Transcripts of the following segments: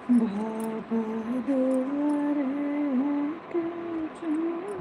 बाबा दुआरे के चंदना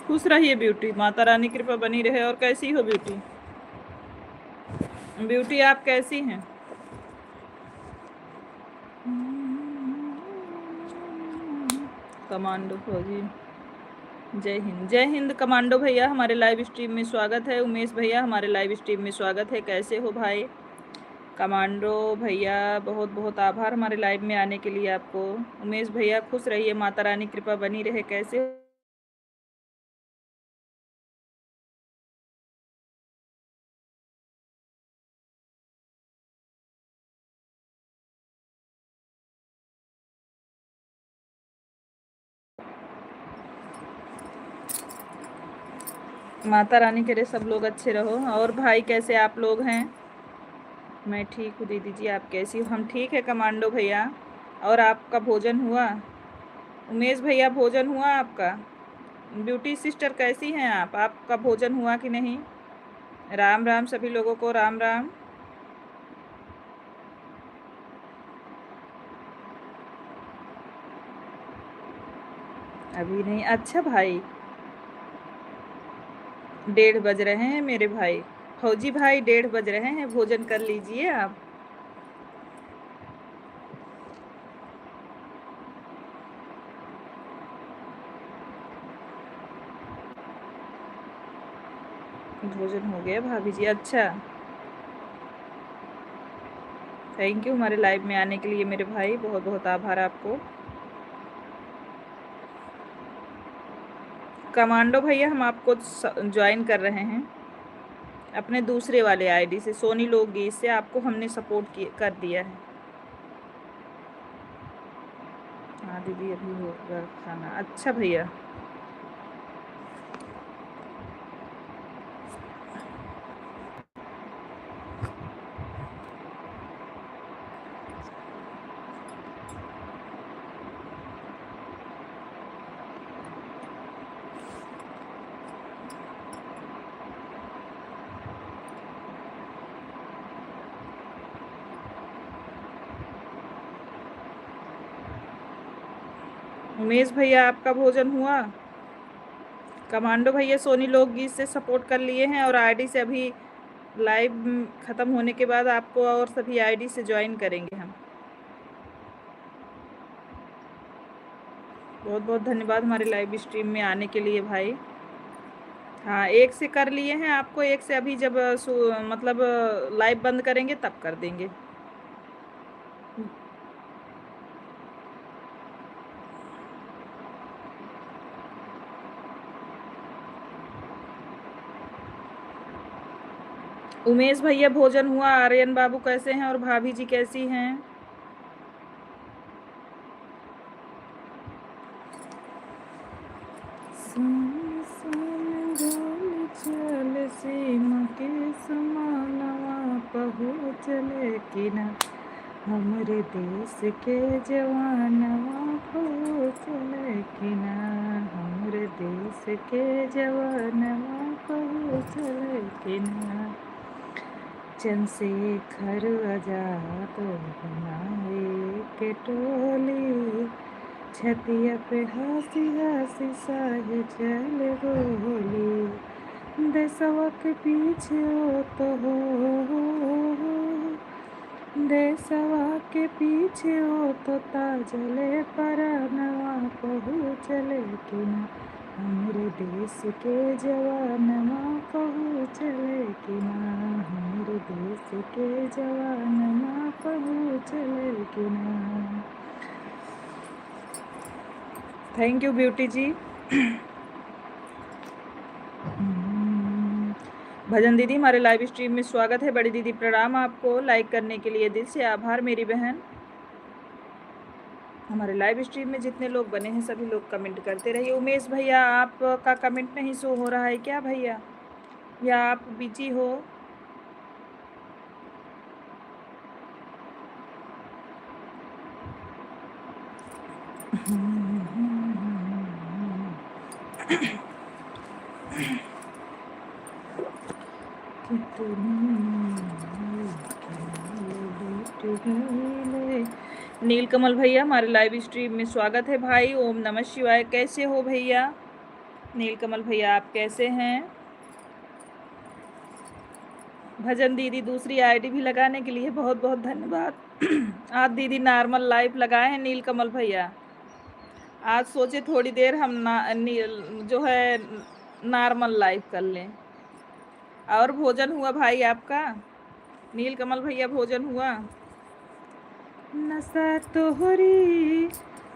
खुश रहिए ब्यूटी, माता रानी कृपा बनी रहे। और कैसी हो ब्यूटी? ब्यूटी आप कैसी हैं? कमांडो फौजी, जय हिंद। जय हिंद कमांडो भैया, हमारे लाइव स्ट्रीम में स्वागत है। उमेश भैया हमारे लाइव स्ट्रीम में स्वागत है। कैसे हो भाई? कमांडो भैया बहुत बहुत आभार हमारे लाइव में आने के लिए आपको। उमेश भैया खुश रहिए, माता रानी कृपा बनी रहे। कैसे हो? माता रानी करे सब लोग अच्छे रहो। और भाई कैसे आप लोग हैं? मैं ठीक हूँ दीदी जी, आप कैसी हो? हम ठीक है कमांडो भैया। और आपका भोजन हुआ? उमेश भैया भोजन हुआ आपका? ब्यूटी सिस्टर कैसी हैं आप? आपका भोजन हुआ कि नहीं? राम राम सभी लोगों को, राम राम। अभी नहीं? अच्छा भाई, 1:30 बज रहे हैं मेरे भाई। फौजी भाई 1:30 बज रहे हैं, भोजन कर लीजिए आप। भोजन हो गया भाभी जी? अच्छा, थैंक यू हमारे लाइव में आने के लिए मेरे भाई, बहुत बहुत आभार आपको। कमांडो भैया हम आपको ज्वाइन कर रहे हैं अपने दूसरे वाले आईडी से, सोनी लोकगीत से। आपको हमने सपोर्ट कर दिया है। हाँ दीदी अभी होगा खाना। अच्छा भैया, उमेश भैया आपका भोजन हुआ? कमांडो भैया सोनी लोकगीत से सपोर्ट कर लिए हैं और आईडी से अभी लाइव ख़त्म होने के बाद आपको और सभी आईडी से ज्वाइन करेंगे हम। बहुत बहुत धन्यवाद हमारे लाइव स्ट्रीम में आने के लिए भाई। हाँ, एक से कर लिए हैं आपको, एक से अभी जब मतलब लाइव बंद करेंगे तब कर देंगे। उमेश भैया भोजन हुआ? आर्यन बाबू कैसे हैं और भाभी जी कैसी हैं? चल सीमा के समानवा पहुँचले कि ना, हमरे देश के जवानवा पहुँचले कि ना, हमरे देश के जवानवा पहुँचले कि ना। चंद्रशेखर आजाद बनाए के टोली, छतिया पे हंसी हंसी साहे चल गोली, देशवा के पीछे ओ तो हो, देशवा के पीछे ओ तो ताजले परनवा पहुँचले कि ना, हमरे देश के जवानवा पहुँचले कि ना, हमरे देश के जवानवा पहुँचले कि ना। थैंक यू ब्यूटी जी। भजन दीदी हमारे लाइव स्ट्रीम में स्वागत है। बड़ी दीदी प्रणाम आपको, लाइक करने के लिए दिल से आभार मेरी बहन। हमारे लाइव स्ट्रीम में जितने लोग बने हैं सभी लोग कमेंट करते रहिए। उमेश भैया आपका कमेंट नहीं शो हो रहा है क्या भैया, या आप बिजी हो? नीलकमल भैया हमारे लाइव स्ट्रीम में स्वागत है भाई। ओम नमः शिवाय। कैसे हो भैया नीलकमल भैया, आप कैसे हैं? भजन दीदी दूसरी आईडी भी लगाने के लिए बहुत बहुत धन्यवाद। आज दीदी नॉर्मल लाइव लगाए हैं नीलकमल भैया। आज सोचे थोड़ी देर हम जो है नॉर्मल लाइव कर लें। और भोजन हुआ भाई आपका? नीलकमल भैया भोजन हुआ? नशा तोहरी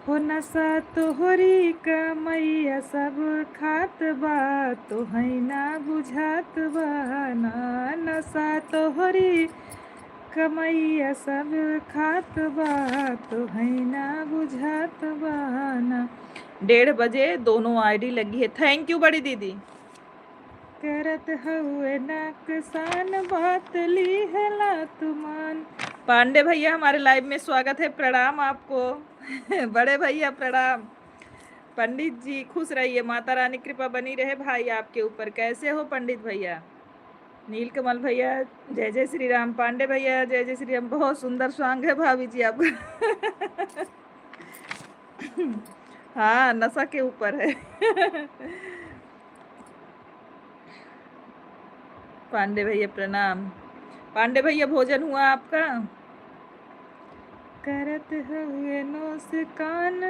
हो, नशा तोहरी कमैया सब खात बा, तो है ना बुझात बा ना, नशा तोहरी कमैया सब खात बा, तो है ना बुझात बा ना। 1:30 बजे दोनों आईडी लगी है। थैंक यू बड़ी दीदी। करत हुए नकसान बात ली है ला तुमान। पांडे भैया हमारे लाइव में स्वागत है, प्रणाम आपको। बड़े भैया प्रणाम। पंडित जी खुश रहिए, माता रानी कृपा बनी रहे भाई आपके ऊपर। कैसे हो पंडित भैया? नीलकमल भैया जय जय श्री राम। पांडे भैया जय जय श्री राम। बहुत सुंदर सॉन्ग है भाभी जी आपका। हाँ नशा के ऊपर है। पांडे भैया प्रणाम। पांडे भैया भोजन हुआ आपका? करत हुए नौसकान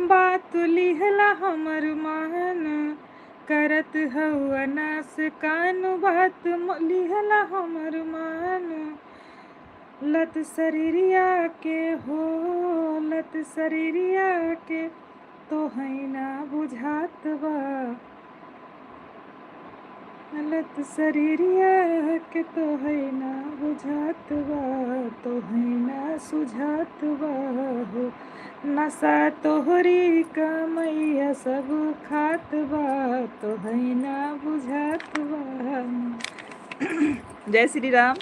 बात लिहला हमर मान, करत हुआ नासकान बात लिहला हमर मान, लत शरीरिया के हो, लत शरीरिया के तो है ना बुझात बा, लत शरीरिया के तो है ना बुझात बा, तो है ना सुझात बा हो, नशा तोहरी कमैया सब खात बा, तो है ना बुझात बा। जय श्री राम।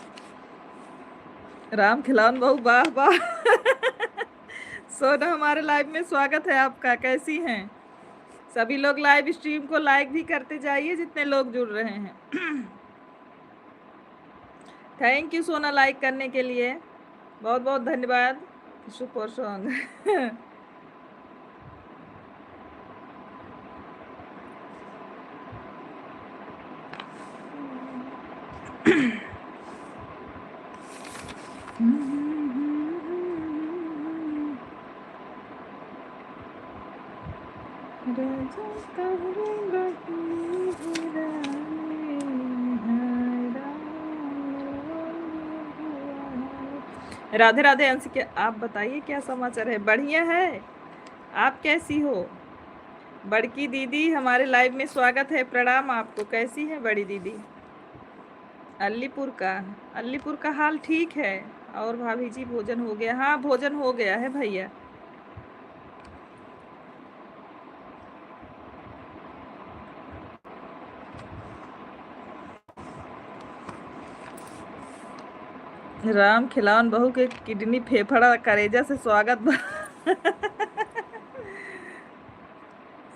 राम खिलावन बहु वाह वाह। सोना हमारे लाइव में स्वागत है आपका। कैसी हैं सभी लोग? लाइव स्ट्रीम को लाइक भी करते जाइए जितने लोग जुड़ रहे हैं। थैंक यू सोना लाइक करने के लिए, बहुत बहुत धन्यवाद। Super song. राधे राधे अंश के, आप बताइए क्या समाचार है? बढ़िया है। आप कैसी हो? बड़की दीदी हमारे लाइव में स्वागत है, प्रणाम आपको। कैसी है बड़ी दीदी? अलीपुर का हाल ठीक है। और भाभी जी भोजन हो गया? हाँ भोजन हो गया है भैया। राम खिलावन बहू के किडनी फेफड़ा करेजा से स्वागत।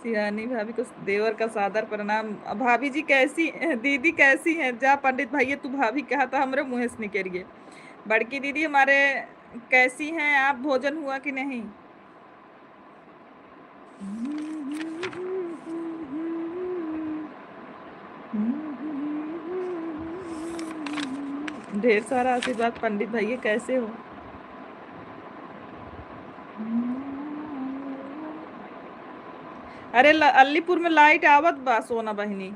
सियानी भाभी को देवर का सादर प्रणाम। भाभी जी कैसी, दीदी कैसी हैं? जा पंडित भैया तू भाभी कहा था हमरे मुंह से निकल गए। बड़की दीदी हमारे कैसी हैं आप? भोजन हुआ कि नहीं? ढेर सारा आशीर्वाद पंडित भैया, कैसे हो? अरे अलीपुर में लाइट आवत बा सोना बहिनी।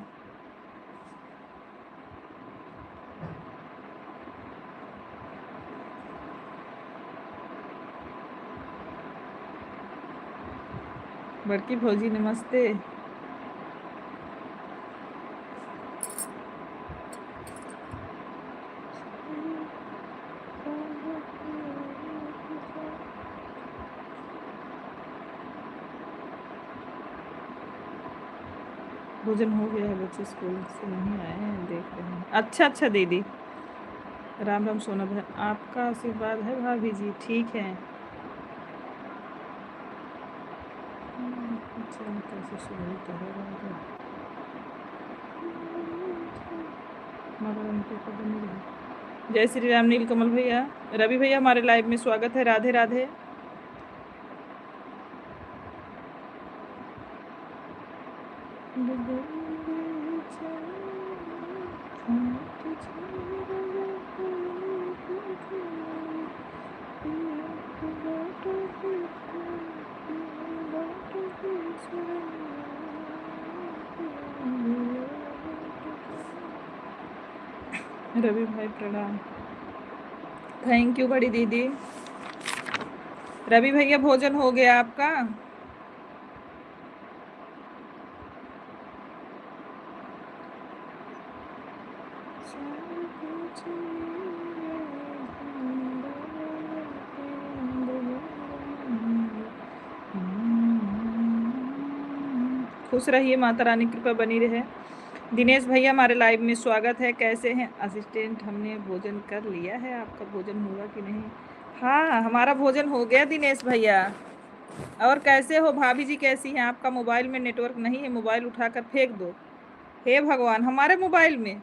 बड़की भौजी नमस्ते। भोजन हो गया है, बच्चे स्कूल से नहीं आए हैं, देख रहे हैं। अच्छा अच्छा दीदी, राम राम सोना बहन, आपका आशीर्वाद है भाभी जी, ठीक है। कैसे सुनाई जय श्री राम। नील कमल भैया, रवि भैया हमारे लाइव में स्वागत है। राधे राधे। रवि भाई प्रणाम। थैंक यू बड़ी दीदी। रवि भैया भोजन हो गया आपका? खुश रहिए, माता रानी कृपा बनी रहे। दिनेश भैया हमारे लाइव में स्वागत है। कैसे हैं असिस्टेंट? हमने भोजन कर लिया है, आपका भोजन हुआ कि नहीं? हाँ हमारा भोजन हो गया दिनेश भैया। और कैसे हो भाभी जी, कैसी हैं? आपका मोबाइल में नेटवर्क नहीं है, मोबाइल उठाकर फेंक दो। हे भगवान, हमारे मोबाइल में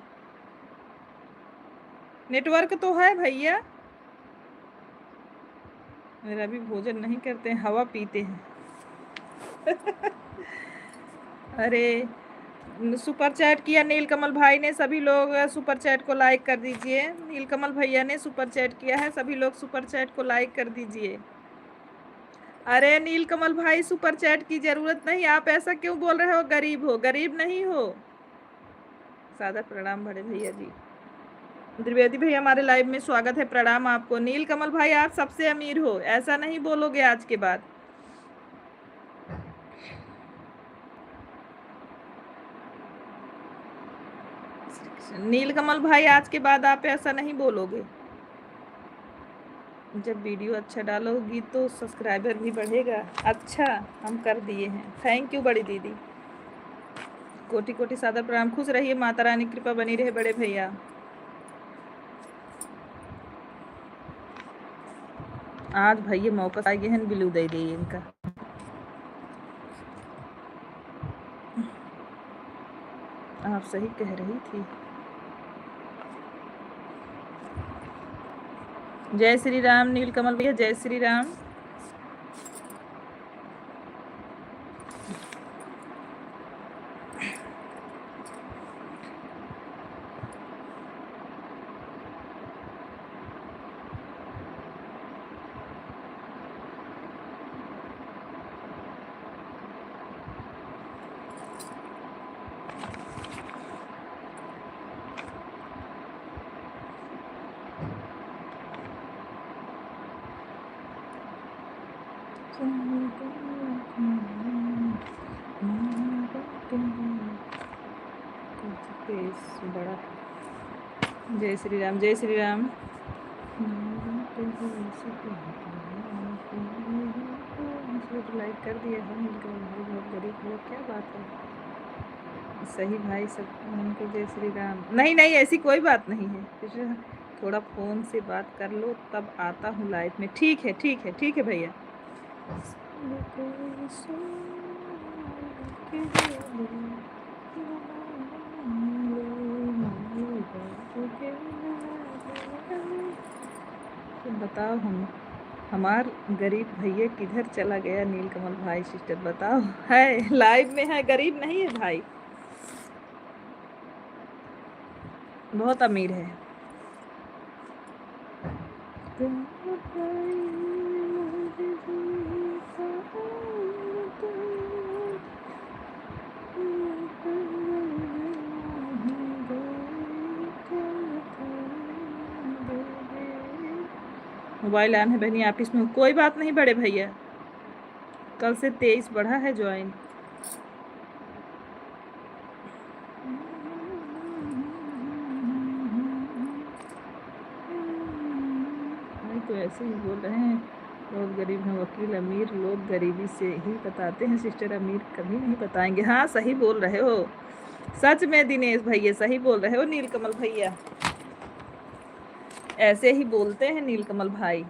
नेटवर्क तो है भैया। मेरा भी भोजन नहीं करते हैं, हवा पीते हैं। अरे सुपर चैट किया नीलकमल भाई ने, सभी लोग सुपर चैट को लाइक कर दीजिए। नीलकमल भैया ने सुपर चैट किया है, सभी लोग सुपर चैट को लाइक कर दीजिए। अरे नीलकमल भाई सुपर चैट की जरूरत नहीं, आप ऐसा क्यों बोल रहे हो? गरीब हो? गरीब नहीं हो। सादर प्रणाम बड़े भैया जी। द्विवेदी भैया हमारे लाइव में स्वागत है, प्रणाम आपको। नीलकमल भाई आप सबसे अमीर हो, ऐसा नहीं बोलोगे आज के बाद। नीलकमल भाई आज के बाद आप ऐसा नहीं बोलोगे। जब वीडियो अच्छा डालोगी तो सब्सक्राइबर भी बढ़ेगा। अच्छा हम कर दिए हैं, थैंक यू बड़ी दीदी। कोटि कोटि सादर प्रणाम। खुश रहिए, माता रानी कृपा बनी रहे बड़े भैया। आज भैया मौका आगे हैं, बिलू दे दिए इनका। आप सही कह रही थी। जय श्री राम नीलकमल भैया, जय श्री राम। बड़ा जय श्री राम, जय श्री राम। लाइक कर दिया है, बहुत गरीब लोग, क्या बात है। सही भाई सब हमको जय श्री राम। नहीं नहीं ऐसी कोई बात नहीं है, थोड़ा फ़ोन से बात कर लो तब आता हूँ लाइव में। ठीक है ठीक है ठीक है भैया। तो बताओ हमार गरीब भैया किधर चला गया? नीलकमल भाई सिस्टर बताओ। है लाइव में है, गरीब नहीं है भाई, बहुत अमीर है। मोबाइल ऑन है बहनी, आप इसमें कोई बात नहीं बड़े भैया, कल से 23 बढ़ा है ज्वाइन। नहीं तो ऐसे ही बोल रहे हैं, बहुत गरीब हैं वकील, अमीर लोग गरीबी से ही बताते हैं सिस्टर, अमीर कभी नहीं बताएंगे। हाँ सही बोल रहे हो, सच में दिनेश भैया सही बोल रहे हो। नीलकमल भैया ऐसे ही बोलते हैं नीलकमल भाई,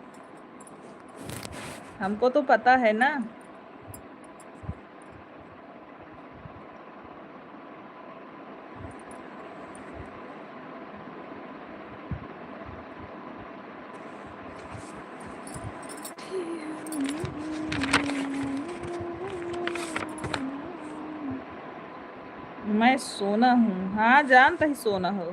हमको तो पता है ना। मैं सोना हूँ, हाँ जानता ही सोना हो।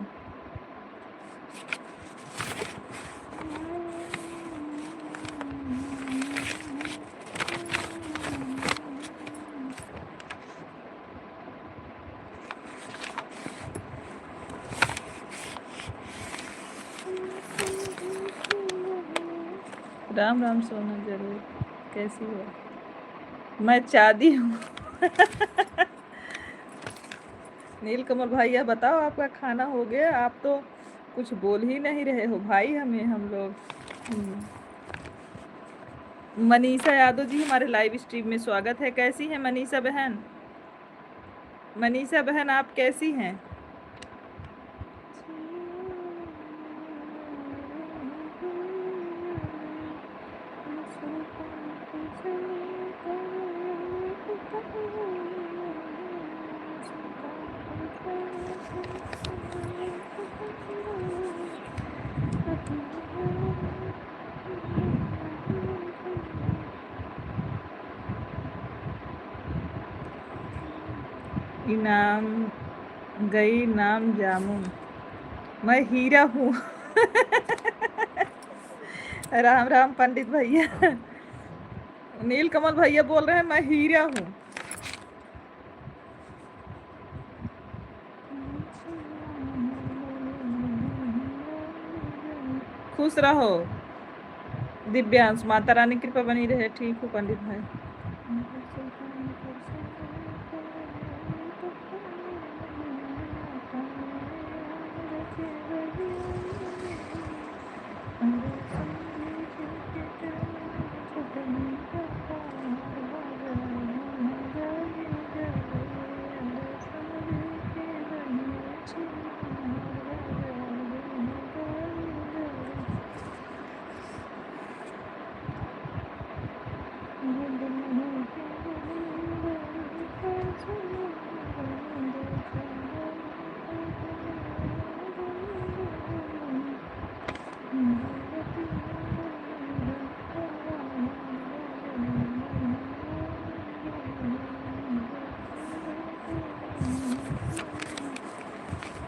राम राम सोना जरूर, कैसी हो? मैं चादी हूँ। नीलकमल भैया बताओ आपका खाना हो गया? आप तो कुछ बोल ही नहीं रहे हो भाई हमें, हम लोग। मनीषा यादव जी हमारे लाइव स्ट्रीम में स्वागत है। कैसी है मनीषा बहन? मनीषा बहन आप कैसी हैं? इनाम गई नाम जामुन, मैं हीरा हूँ। राम राम पंडित भैया। नीलकमल भैया बोल रहे हैं मैं हीरा हूँ। खुश रहो दिव्यांश, माता रानी कृपा बनी रहे। ठीक हो पंडित भाई।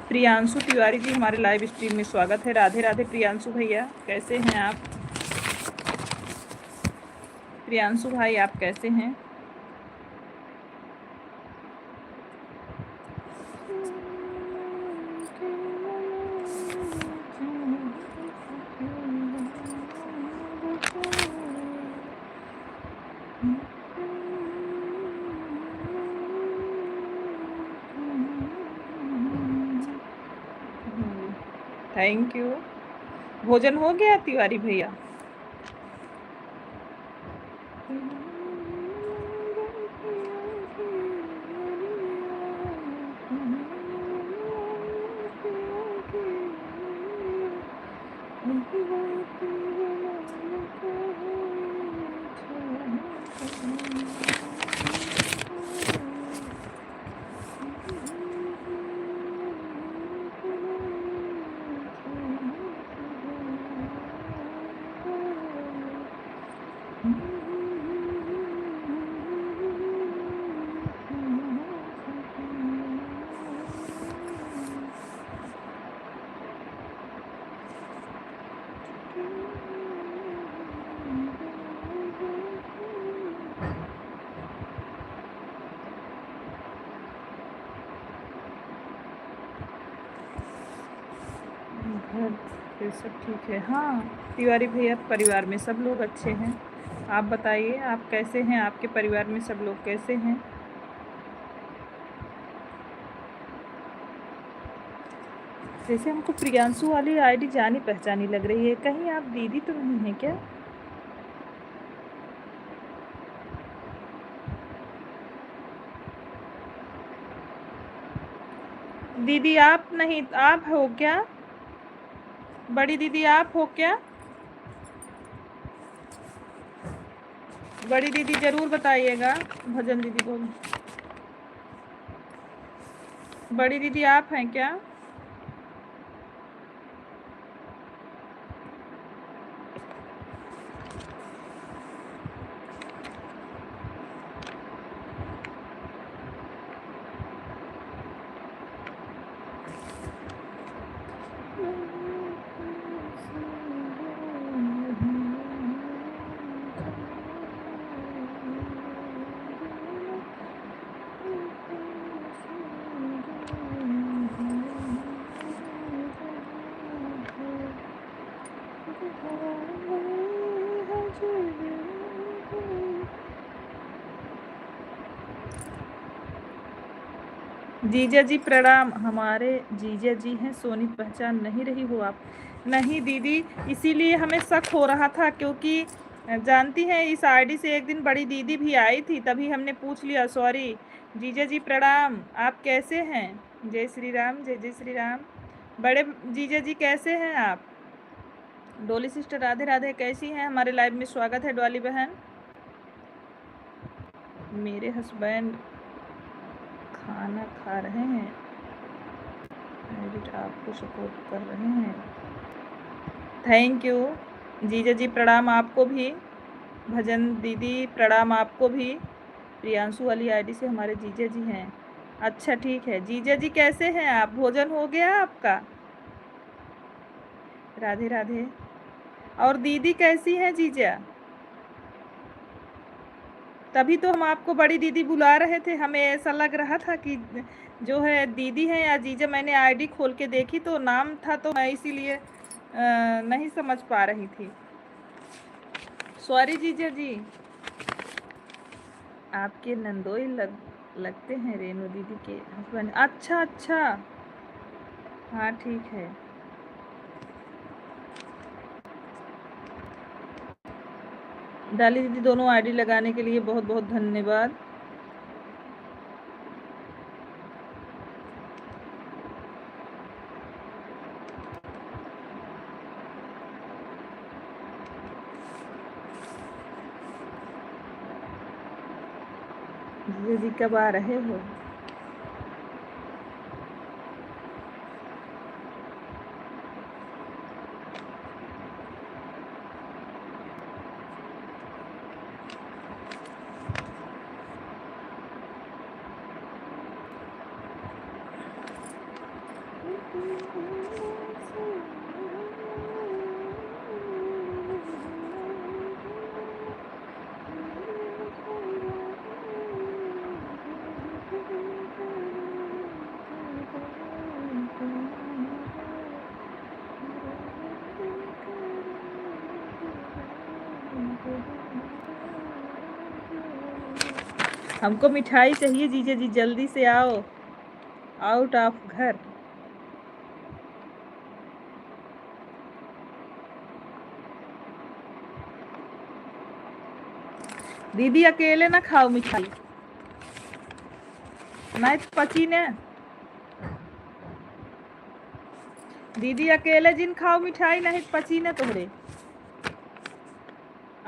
प्रियांशु तिवारी जी हमारे लाइव स्ट्रीम में स्वागत है। राधे राधे प्रियांशु भैया, कैसे हैं आप? प्रियांशु भाई आप कैसे हैं? Thank you. भोजन हो गया तिवारी भैया? घर पे सब ठीक है? हाँ तिवारी भैया, परिवार में सब लोग अच्छे हैं। आप बताइए, आप कैसे हैं? आपके परिवार में सब लोग कैसे हैं? जैसे हमको प्रियांशु वाली आईडी जानी पहचानी लग रही है, कहीं आप दीदी तो नहीं है क्या? दीदी आप नहीं, आप हो क्या? बड़ी दीदी आप हो क्या? बड़ी दीदी जरूर बताइएगा। भजन दीदी बोल, बड़ी दीदी आप हैं क्या? जीजा जी प्रणाम। हमारे जीजा जी हैं, सोनी पहचान नहीं रही हो आप? नहीं दीदी, इसीलिए हमें शक हो रहा था, क्योंकि जानती हैं इस आईडी से एक दिन बड़ी दीदी भी आई थी, तभी हमने पूछ लिया। सॉरी। जीजा जी प्रणाम, आप कैसे हैं? जय श्री राम, जय जय श्री राम। बड़े जीजा जी कैसे हैं आप? डोली सिस्टर राधे राधे, कैसी हैं? हमारे लाइव में स्वागत है डोली बहन। मेरे हस्बैंड खाना खा रहे हैं, एडिट आपको सपोर्ट कर रहे हैं। थैंक यू जीजा जी, प्रणाम आपको भी। भजन दीदी प्रणाम आपको भी। प्रियांशु वाली आईडी से हमारे जीजा जी हैं। अच्छा ठीक है। जीजा जी कैसे हैं आप? भोजन हो गया आपका? राधे राधे। और दीदी कैसी हैं जीजा? तभी तो हम आपको बड़ी दीदी बुला रहे थे, हमें ऐसा लग रहा था कि जो है दीदी है या जीजा। मैंने आईडी खोल के देखी तो नाम था, तो मैं इसीलिए नहीं समझ पा रही थी। सॉरी जीजा जी। आपके नंदोई लगते हैं रेणु दीदी के हस्बैंड। अच्छा अच्छा, हाँ ठीक है। डाली दीदी, दोनों आईडी लगाने के लिए बहुत बहुत धन्यवाद। दीदी कब आ रहे हो? हमको मिठाई चाहिए जीजा जी, जल्दी से आओ। आउट ऑफ घर। दीदी अकेले ना खाओ मिठाई, नहीं तो पची ने। दीदी अकेले जिन खाओ मिठाई, नहीं तो पची ने तोहरे।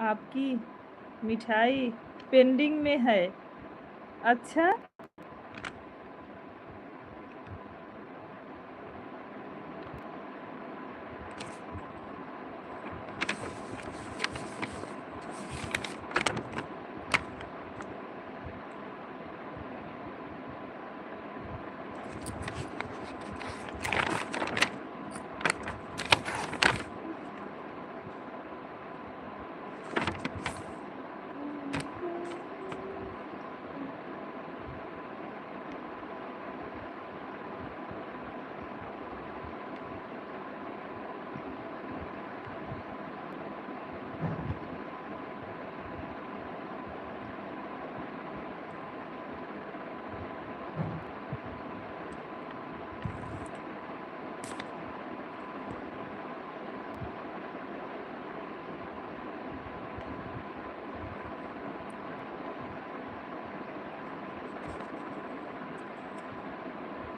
आपकी मिठाई पेंडिंग में है। अच्छा,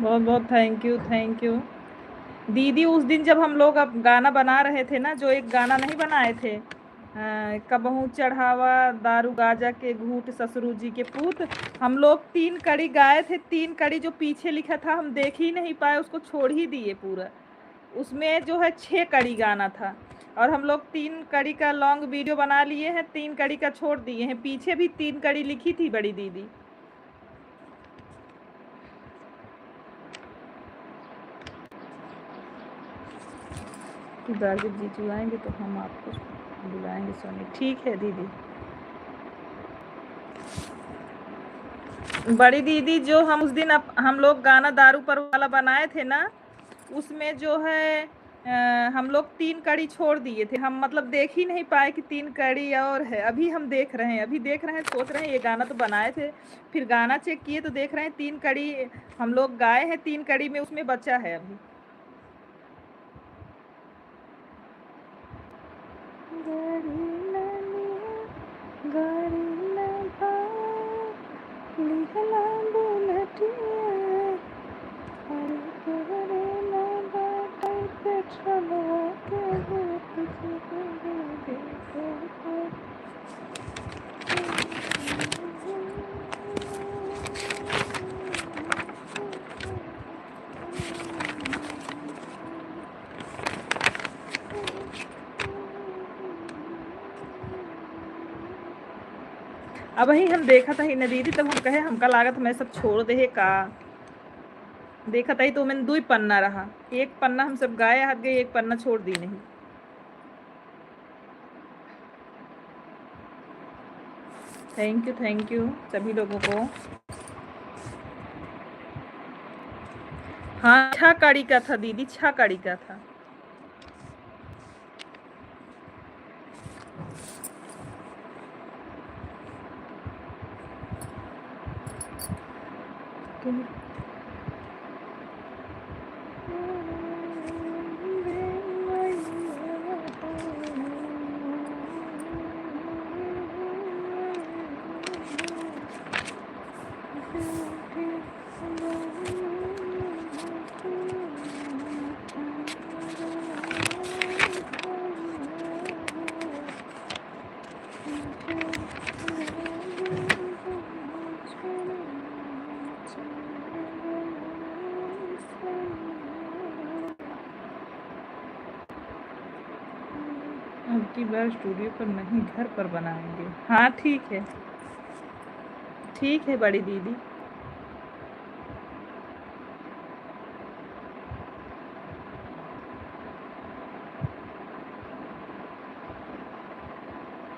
बहुत बहुत थैंक यू, थैंक यू दीदी। उस दिन जब हम लोग अब गाना बना रहे थे ना, जो एक गाना नहीं बनाए थे, कबहू चढ़ावा दारू गाजा के घूट ससुरु जी के पूत, हम लोग 3 कड़ी गाए थे। 3 कड़ी जो पीछे लिखा था हम देख ही नहीं पाए, उसको छोड़ ही दिए पूरा। उसमें जो है 6 कड़ी गाना था, और हम लोग 3 कड़ी का लॉन्ग वीडियो बना लिए हैं, 3 कड़ी का छोड़ दिए हैं। पीछे भी 3 कड़ी लिखी थी बड़ी दीदी। कि जब जीजू आएंगे तो हम आपको बुलाएंगे सोनी। ठीक है दीदी। बड़ी दीदी, जो हम उस दिन हम लोग गाना दारू पर वाला बनाए थे ना, उसमें जो है हम लोग 3 कड़ी छोड़ दिए थे। हम मतलब देख ही नहीं पाए कि 3 कड़ी और है। अभी हम देख रहे हैं, अभी देख रहे हैं, सोच रहे हैं ये गाना तो बनाए थे, फिर गाना चेक किए तो देख रहे हैं 3 कड़ी हम लोग गाए हैं, 3 कड़ी में उसमें बचा है अभी। अब वही हम देखा था ही न दीदी, तब हम कहे हमका लागत मैं सब छोड़ दे का। देखा था ही तो मैंने 2 पन्ना रहा, 1 पन्ना हम सब गाए हाथ गए, 1 पन्ना छोड़ दी नहीं। थैंक यू सभी लोगों को। हाँ 6 कड़ी का था दीदी, 6 कड़ी का था। अब की बार स्टूडियो पर नहीं, घर पर बनाएंगे। हाँ ठीक है, ठीक है बड़ी दीदी।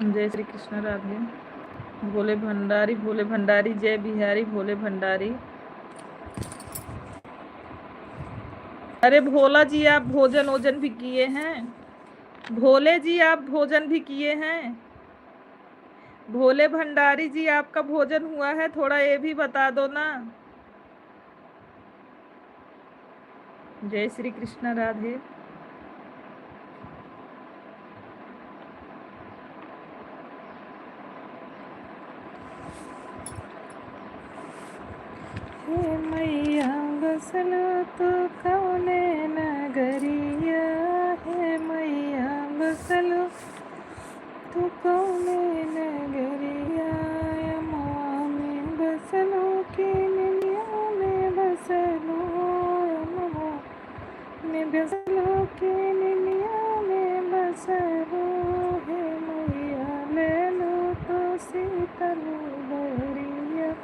जय श्री कृष्ण, राधे। भोले भंडारी जय बिहारी भोले भंडारी। अरे भोला जी, आप भोजन ओजन भी किए हैं? भोले जी, आप भोजन भी किए हैं? भोले भंडारी जी, आपका भोजन हुआ है? थोड़ा ये भी बता दो ना। जय श्री कृष्ण, राधे। हे मैया बसलो तो कौने नगरिया, हे मैया बसलो तो कौने नगरिया, अमवा में बसलो कि निनिया में बसलो, अमवा में बसलो कि निनिया में बसलो, हे मैया ले लो तो सीतलो बहरिया।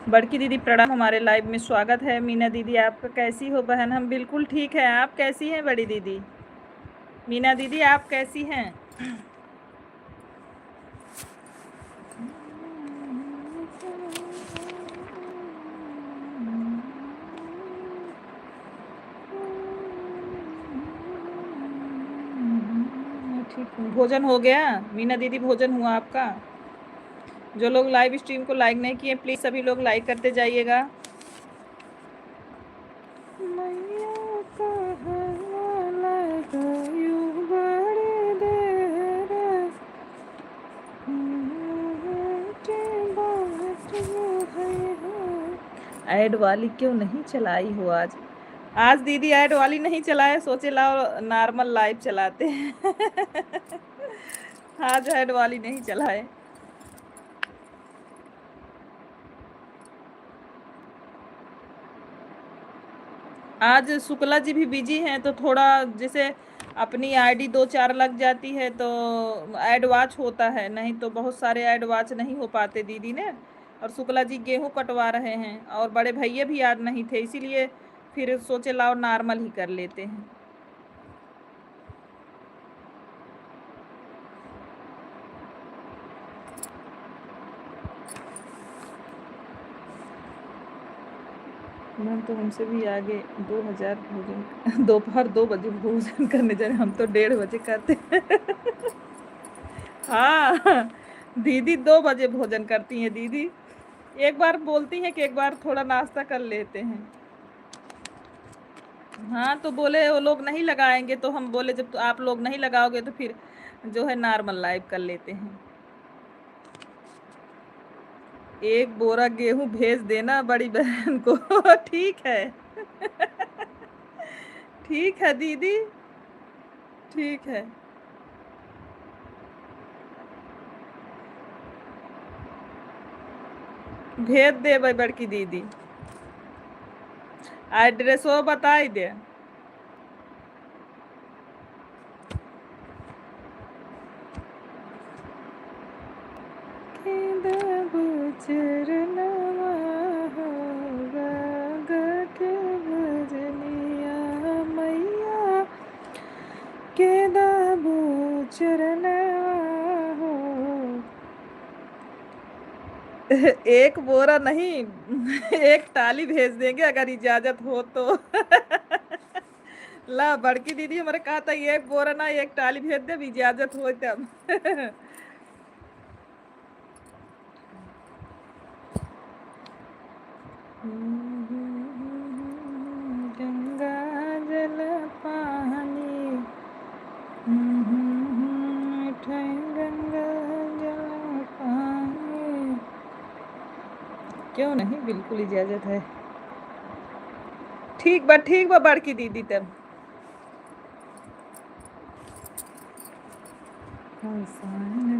बड़की दीदी प्रणाम, हमारे लाइव में स्वागत है। मीना दीदी, आप कैसी हो बहन? हम बिल्कुल ठीक है, आप कैसी हैं बड़ी दीदी? मीना दीदी, आप कैसी हैं? ठीक हूँ। भोजन हो गया मीना दीदी? भोजन हुआ आपका? जो लोग लाइव स्ट्रीम को लाइक नहीं किए, प्लीज सभी लोग लाइक करते जाइएगा। ऐड वाली क्यों नहीं चलाई हो आज? आज दीदी ऐड वाली नहीं चलाए, सोचे लाओ नॉर्मल लाइव चलाते हैं। आज ऐड वाली नहीं चलाए। आज शुक्ला जी भी बिजी हैं तो थोड़ा जैसे अपनी आईडी 2-4 लग जाती है तो ऐड वॉच होता है, नहीं तो बहुत सारे ऐड वॉच नहीं हो पाते दीदी ने। और शुक्ला जी गेहूं कटवा रहे हैं और बड़े भैया भी आज नहीं थे, इसीलिए फिर सोचे लाओ नॉर्मल ही कर लेते हैं। मैम तो हमसे भी आगे 2000 भोजन दोपहर 2 बजे भोजन करने जा रहे, हम तो 1:30 बजे करते हैं। हाँ, दीदी 2 बजे भोजन करती हैं दीदी। एक बार बोलती हैं कि एक बार थोड़ा नाश्ता कर लेते हैं। हाँ तो बोले वो लोग नहीं लगाएंगे, तो हम बोले जब तो आप लोग नहीं लगाओगे तो फिर जो है नॉर्मल लाइव कर लेते हैं। एक बोरा गेहूं भेज देना बड़ी बहन को। ठीक है। ठीक है दीदी, ठीक है। भेज दे भाई बड़की दीदी। एड्रेस वो बताई दे। एक बोरा नहीं, एक टाली भेज देंगे अगर इजाजत हो तो। ला बड़की दीदी हमारे कहा था एक बोरा ना एक टाली भेज दे, इजाजत हो तब। गंगा जल पानी, गंगा जल पानी। क्यों नहीं, बिल्कुल इजाजत है। ठीक बा बड़की दीदी तब।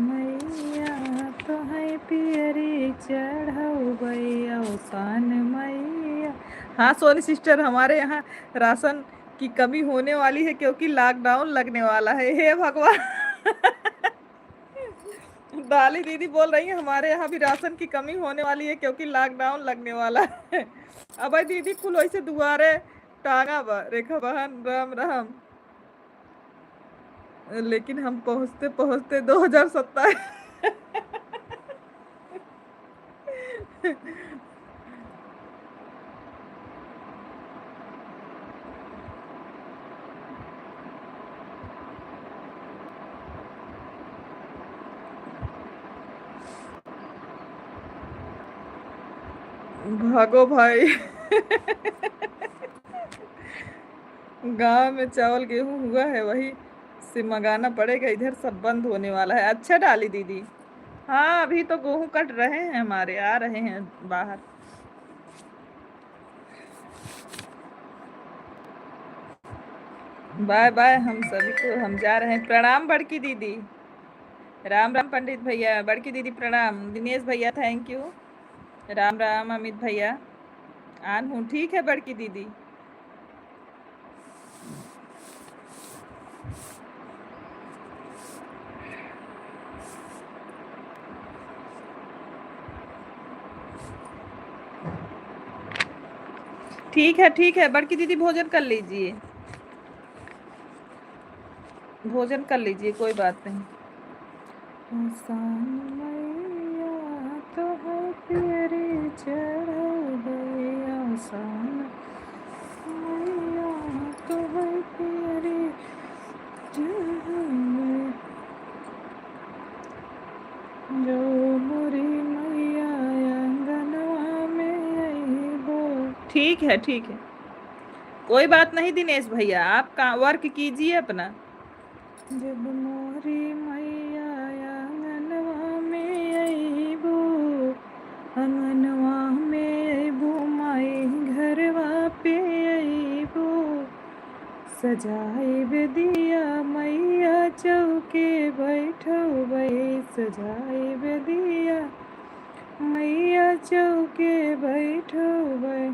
मैया तो है पियरी चढ़ाई औसान मैया। हाँ सोनी सिस्टर, हमारे यहाँ राशन की कमी होने वाली है क्योंकि लॉकडाउन लगने वाला है। हे भगवान। दाली दीदी बोल रही है हमारे यहाँ भी राशन की कमी होने वाली है क्योंकि लॉकडाउन लगने वाला है। अब भाई दीदी कुल वैसे दुआरे टांगा बा रेखा बहन राम राम। लेकिन हम पहुँचते पहुँचते 2027। भागो भाई। गांव में चावल गेहूं हुआ है, वही से मंगाना पड़ेगा, इधर सब बंद होने वाला है। अच्छा डाली दीदी। हाँ अभी तो गेहूं कट रहे हैं, हमारे आ रहे हैं बाहर। बाय बाय, हम सभी को हम जा रहे हैं। प्रणाम बड़की दीदी। राम राम पंडित भैया, बड़की दीदी प्रणाम। दिनेश भैया थैंक यू। राम राम अमित भैया। आन हूँ, ठीक है बड़की दीदी। ठीक है बड़की दीदी, भोजन कर लीजिए, भोजन कर लीजिए, कोई बात नहीं। तो है तेरी तो है तेरी जो बुरी मैया अंगनवा में वो। ठीक है ठीक है, कोई बात नहीं दिनेश भैया, आप का वर्क कीजिए अपना। जब मोरी मैया आंगनवा में अइबो, आंगनवा में अइबो माई सजाए दिया मैया चौके बैठबै, सजाए दिया मैया चौके बैठबै।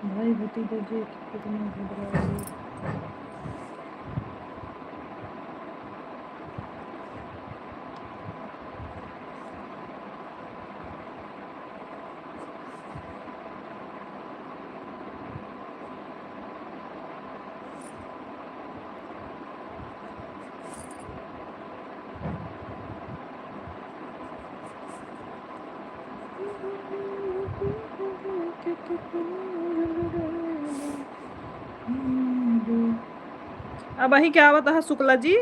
भाई भतीजे जी कितना घबराए। अब वही क्या बता शुक्ला जी।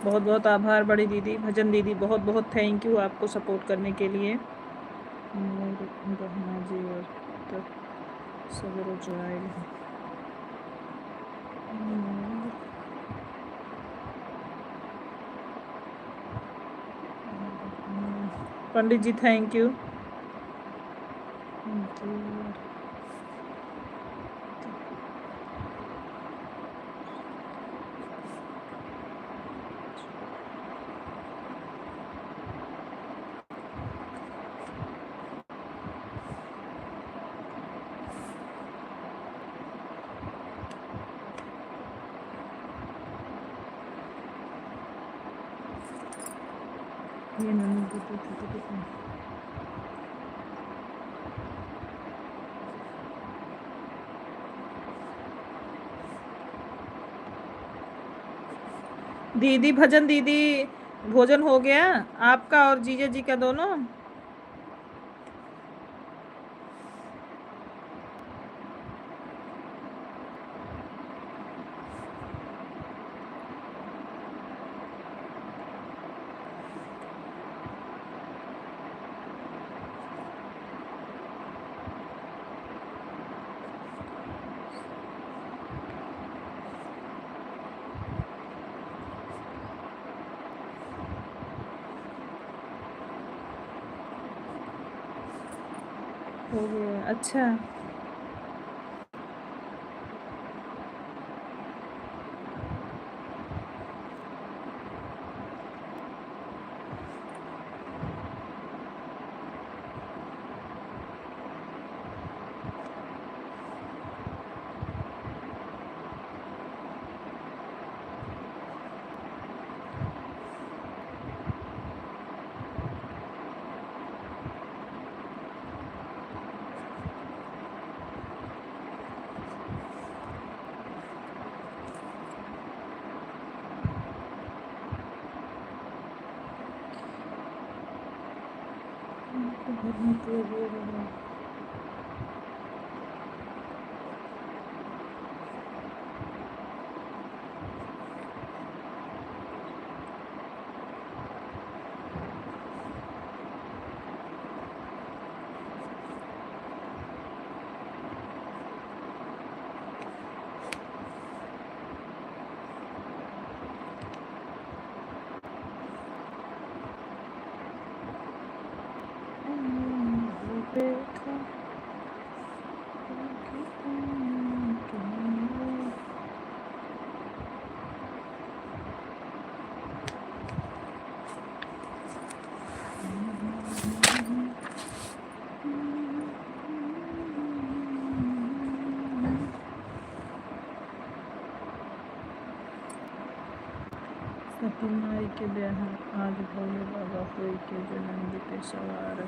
बहुत बहुत आभार बड़ी दीदी, भजन दीदी, बहुत बहुत थैंक यू आपको सपोर्ट करने के लिए। मोर गहना जेवर तक सगरो जायल है। पंडित जी थैंक यू। ये दीदी भजन दीदी, भोजन हो गया आपका और जीजा जी का दोनों? हो गया, अच्छा। सती माई के ब्याह आज भोले बाबा होई के जो नंदी पे सवार।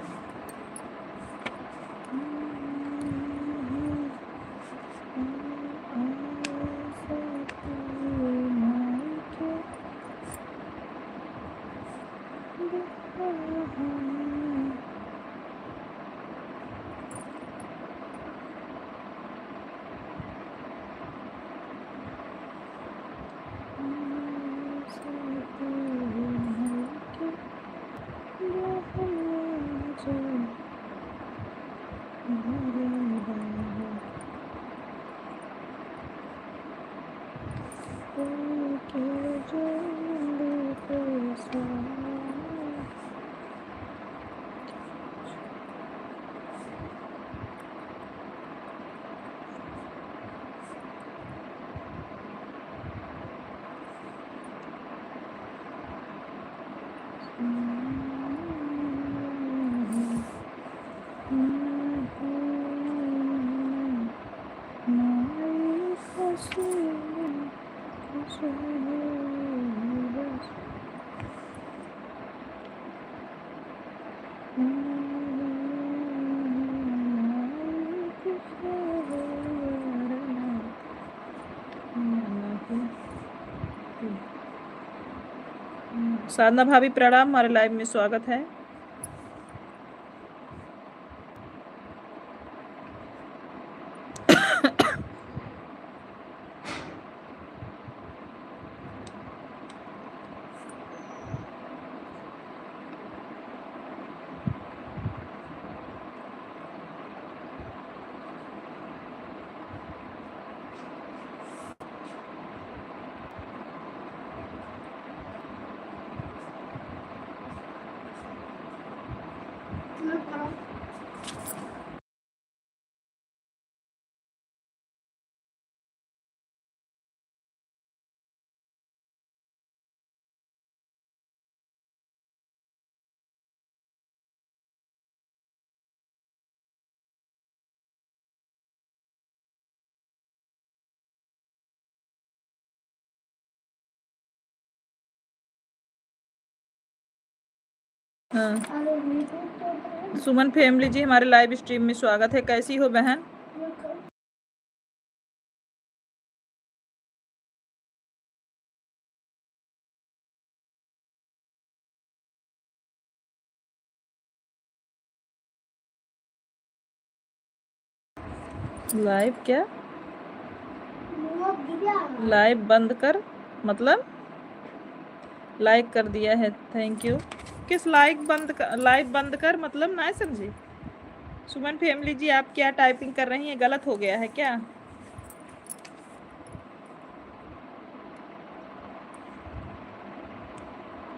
साधना भाभी प्रणाम, हमारे लाइव में स्वागत है। हाँ, सुमन फैमिली जी हमारे लाइव स्ट्रीम में स्वागत है। कैसी हो बहन? लाइव क्या? लाइव बंद कर मतलब लाइक कर दिया है, थैंक यू। किस लाइव बंद कर मतलब ना समझी। सुमन फैमिली जी आप क्या टाइपिंग कर रही हैं? गलत हो गया है क्या?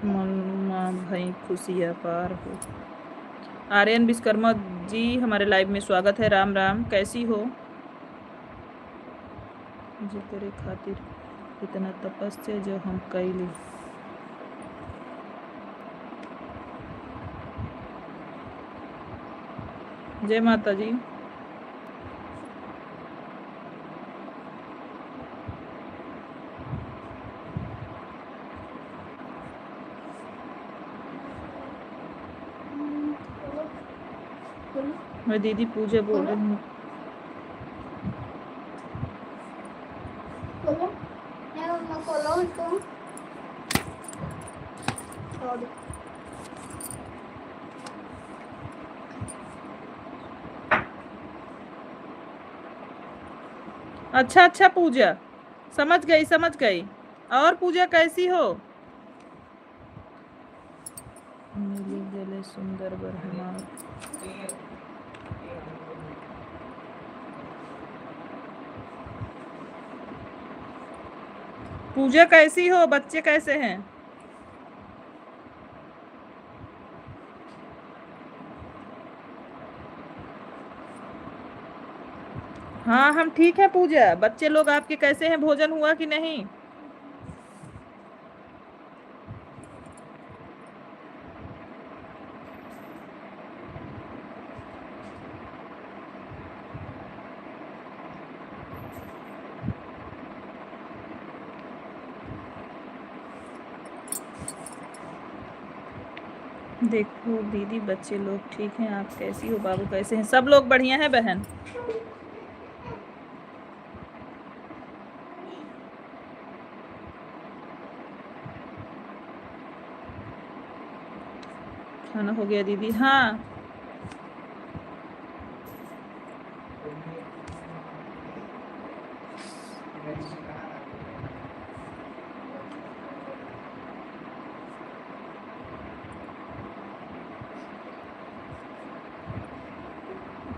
मम्मा भाई खुशियाँ पार हो। आर्यन विश्वकर्मा जी हमारे लाइव में स्वागत है। राम राम, कैसी हो? जी तेरे खातिर इतना तपस्या जो हम कैली। जय माता जी। मैं दीदी पूजा बोल रही हूँ। अच्छा अच्छा पूजा, समझ गई। और पूजा कैसी हो? मिली गले सुंदर बरहमार। पूजा कैसी हो? बच्चे कैसे हैं? हाँ हम ठीक है पूजा। बच्चे लोग आपके कैसे हैं? भोजन हुआ कि नहीं? देखो दीदी, बच्चे लोग ठीक हैं, आप कैसी हो, बाबू कैसे हैं? सब लोग बढ़िया हैं बहन। खाना हो गया दीदी? हाँ।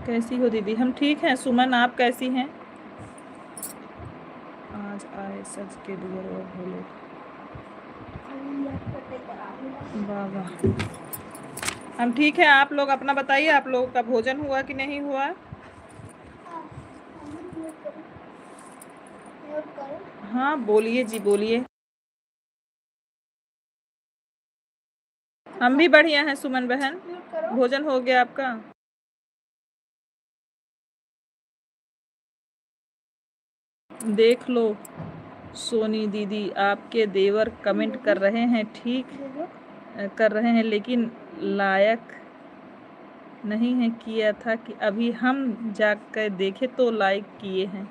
कैसी हो दीदी? हम ठीक हैं सुमन, आप कैसी हैं? आज आए सज के दुआर और बोले वाह वाह। हम ठीक हैं, आप लोग अपना बताइए, आप लोगों का भोजन हुआ कि नहीं हुआ? हाँ बोलिए जी, बोलिए। हम भी बढ़िया हैं सुमन बहन। भोजन हो गया आपका? देख लो सोनी दीदी, आपके देवर कमेंट कर रहे हैं, ठीक कर रहे हैं, लेकिन लायक नहीं है। किया था कि अभी हम जाकर देखे तो लाइक किए हैं।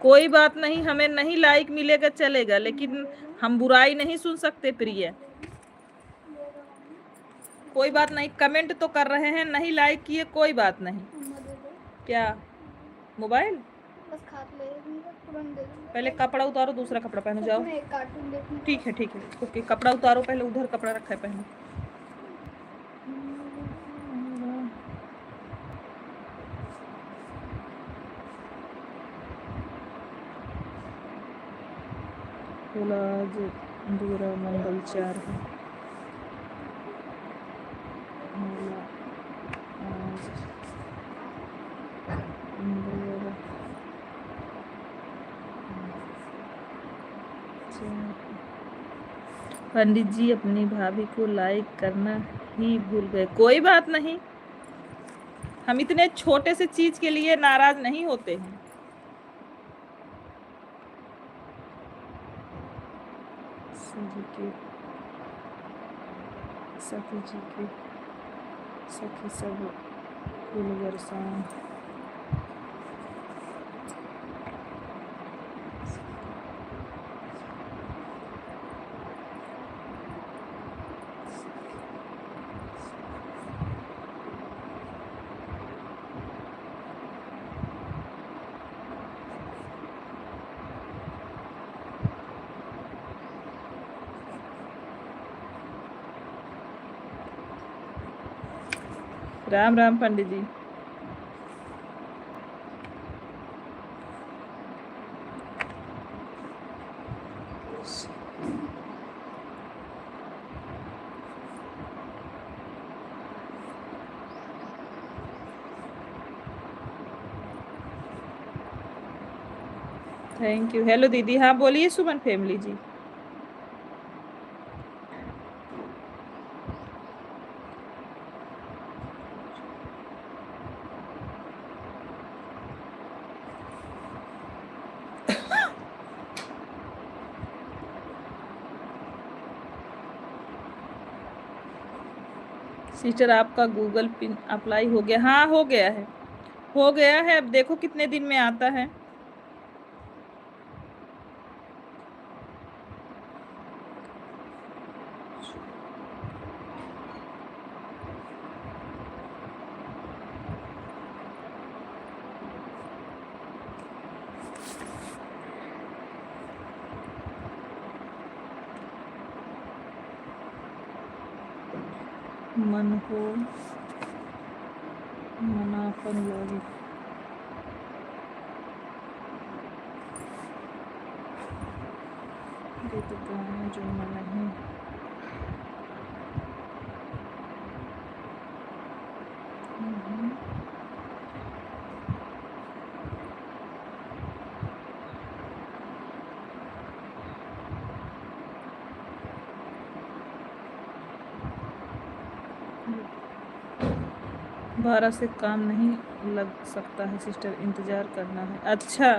कोई बात नहीं, हमें नहीं लाइक मिलेगा चलेगा, लेकिन हम बुराई नहीं सुन सकते प्रिय। कोई बात नहीं, कमेंट तो कर रहे हैं, नहीं लाइक किए कोई बात नहीं। क्या मोबाइल? पहले कपड़ा उतारो, दूसरा कपड़ा पहनो, जाओ। ठीक है ठीक है, ओके, कपड़ा उतारो पहले, उधर कपड़ा रखा है पहनो। आज दूरा मंगल 4 है। आज पंडित जी अपनी भाभी को लाइक करना ही भूल गए। कोई बात नहीं, हम इतने छोटे से चीज के लिए नाराज नहीं होते हैं। सखी जी के सखी सब फूल बरसाएं। राम राम पंडित जी। Thank you. हेलो दीदी, हाँ बोलिए सुमन फैमिली जी। सिस्टर आपका गूगल पिन अप्लाई हो गया? हाँ हो गया है, हो गया है। अब देखो कितने दिन में आता है। मन हो मनापन लागे। तो गाना जो मन है। बारह से काम नहीं लग सकता है सिस्टर, इंतजार करना है। अच्छा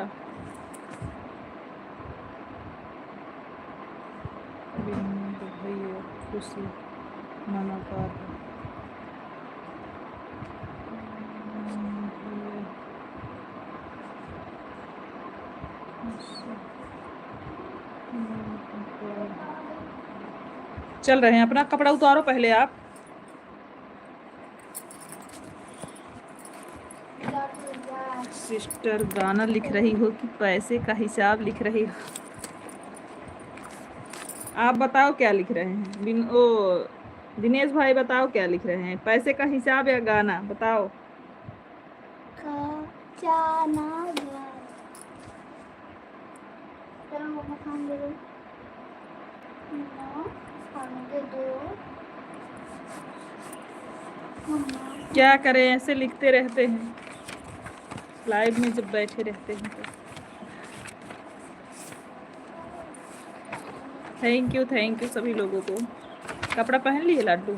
भैया खुशी मामा पार चल रहे हैं। अपना कपड़ा उतारो पहले आप। सिस्टर गाना लिख रही हो कि पैसे का हिसाब लिख रही हो? आप बताओ क्या लिख रहे हैं? दिनेश भाई बताओ क्या लिख रहे हैं? पैसे का हिसाब या गाना बताओ। क्या करें, ऐसे लिखते रहते हैं लाइव में जब बैठे रहते हैं तो। थैंक यू सभी लोगों को। कपड़ा पहन लिए लड्डू?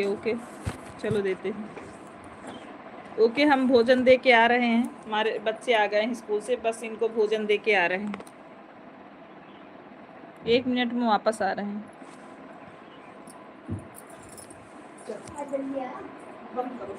ओके चलो देते हैं। ओके हम भोजन दे के आ रहे हैं। हमारे बच्चे आ गए हैं स्कूल से, बस इनको भोजन दे के आ रहे हैं। 1 मिनट में वापस आ रहे हैं। बंद करो।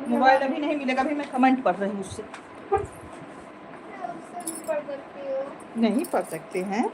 मोबाइल अभी नहीं मिलेगा, अभी मैं कमेंट पढ़ रही हूँ उससे। नहीं पढ़ सकते हैं।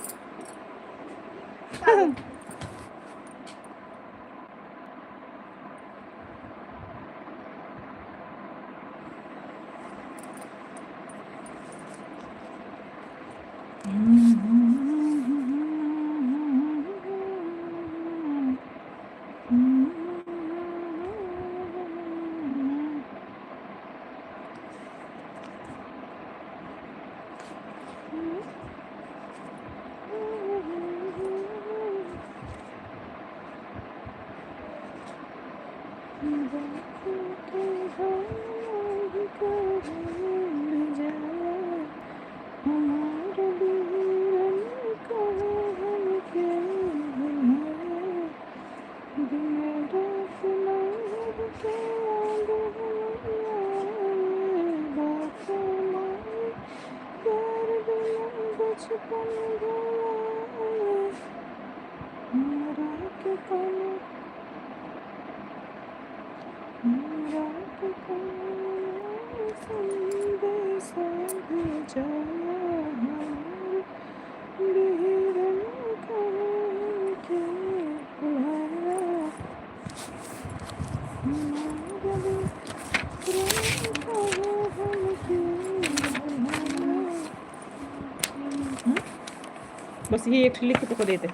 बस ये एक लिख तो दे दे।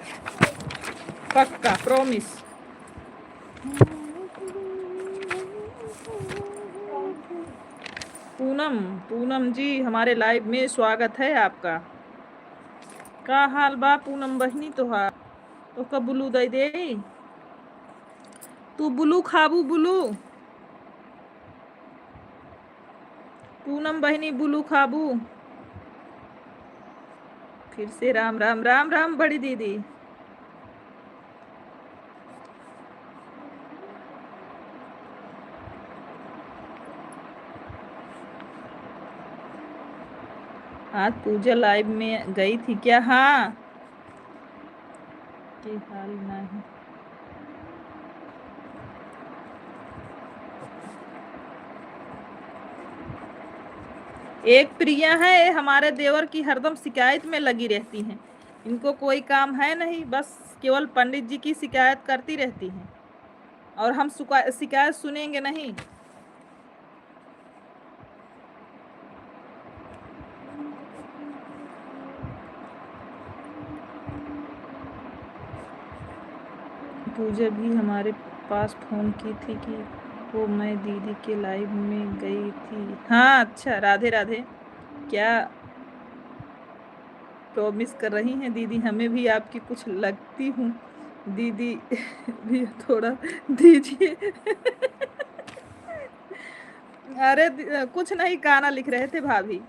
पक्का प्रॉमिस। पूनम, पूनम जी हमारे लाइव में स्वागत है आपका। का हाल बा पूनम बहनी तोहार? तो का बुलू दे दे, तू बुलू खाबू बुलू? पूनम बहनी बुलू खाबू? फिर से राम राम राम राम बड़ी दीदी। आज पूजा लाइव में गई थी क्या? हाँ, की हाल नहीं। एक प्रिया है हमारे देवर की, हरदम शिकायत में लगी रहती हैं। इनको कोई काम है नहीं, बस केवल पंडित जी की शिकायत करती रहती हैं। और हम शिकायत सुनेंगे नहीं। पूजा भी हमारे पास फोन की थी कि वो मैं दीदी के लाइव में गई थी। हाँ अच्छा, राधे राधे। क्या प्रॉमिस कर रही हैं दीदी? हमें भी आपकी कुछ लगती हूँ दीदी। भी थोड़ा दीजिए। अरे कुछ नहीं, गाना लिख रहे थे भाभी,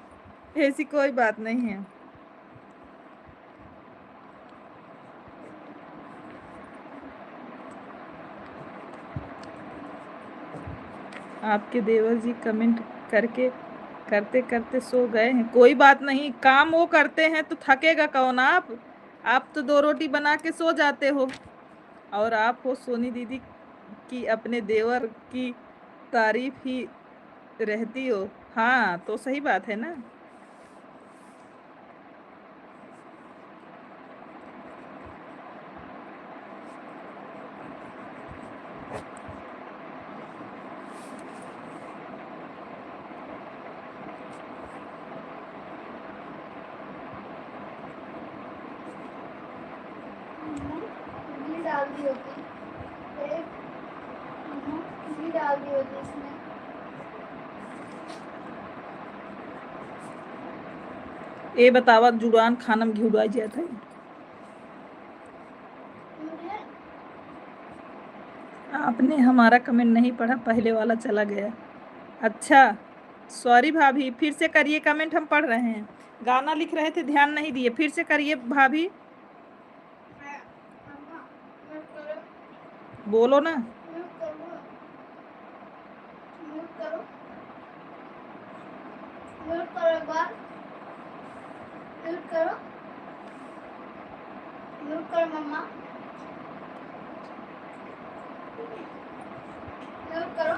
ऐसी कोई बात नहीं है। आपके देवर जी कमेंट करके करते करते सो गए हैं। कोई बात नहीं, काम वो करते हैं तो थकेगा कौन? आप तो 2 रोटी बना के सो जाते हो। और आप हो सोनी दीदी की अपने देवर की तारीफ ही रहती हो। हाँ तो सही बात है ना। डाल दी होगी, डाल दी होगी इसमें। ए बतावा जुड़ान खानम घिउड़ा जात है। आपने हमारा कमेंट नहीं पढ़ा, पहले वाला चला गया। अच्छा सॉरी भाभी, फिर से करिए कमेंट, हम पढ़ रहे हैं। गाना लिख रहे थे, ध्यान नहीं दिए, फिर से करिए भाभी। बोलो ना। मम्मा करो।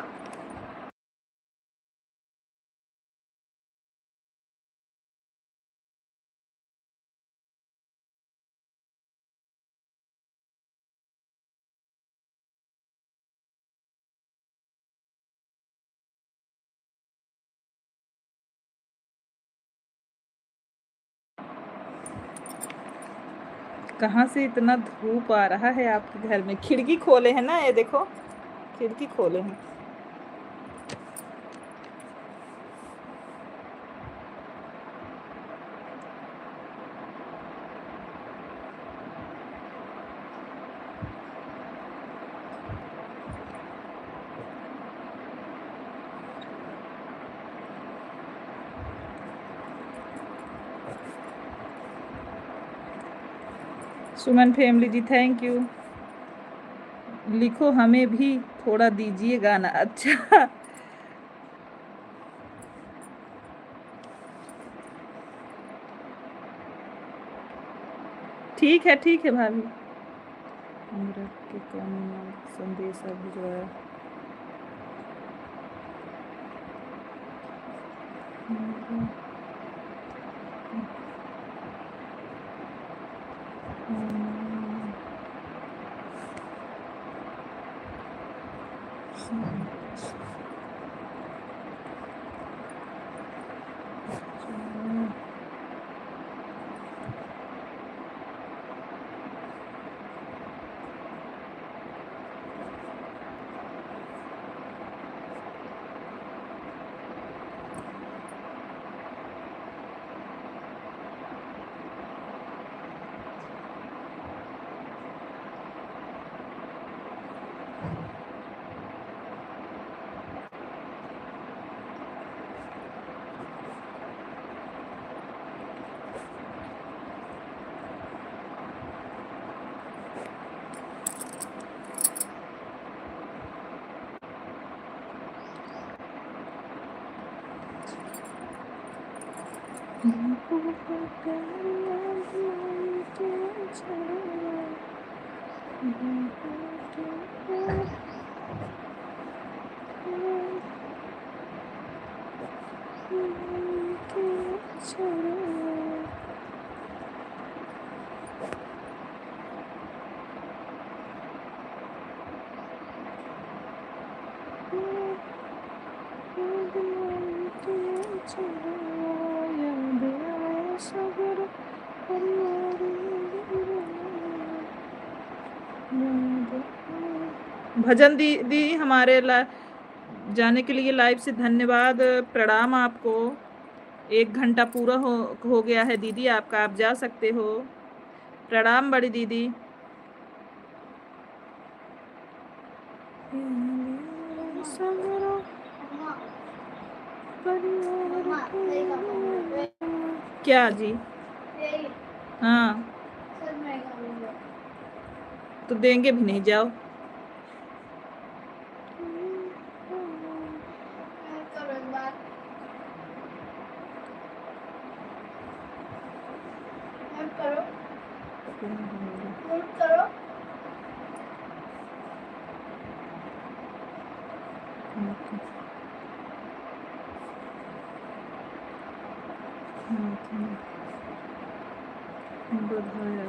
कहाँ से इतना धूप आ रहा है आपके घर में? खिड़की खोले हैं ना, ये देखो खिड़की खोले हैं। सुमन फैमिली जी थैंक यू। लिखो हमें भी थोड़ा दीजिए गाना। अच्छा ठीक है भाभी। हमरा के कौन संदेशा भिजवाया? भजन दी हमारे जाने के लिए लाइव से धन्यवाद, प्रणाम आपको। 1 घंटा पूरा हो गया है दीदी आपका, आप जा सकते हो। प्रणाम बड़ी दीदी। क्या जी? हाँ तो देंगे भी नहीं, जाओ। बधाया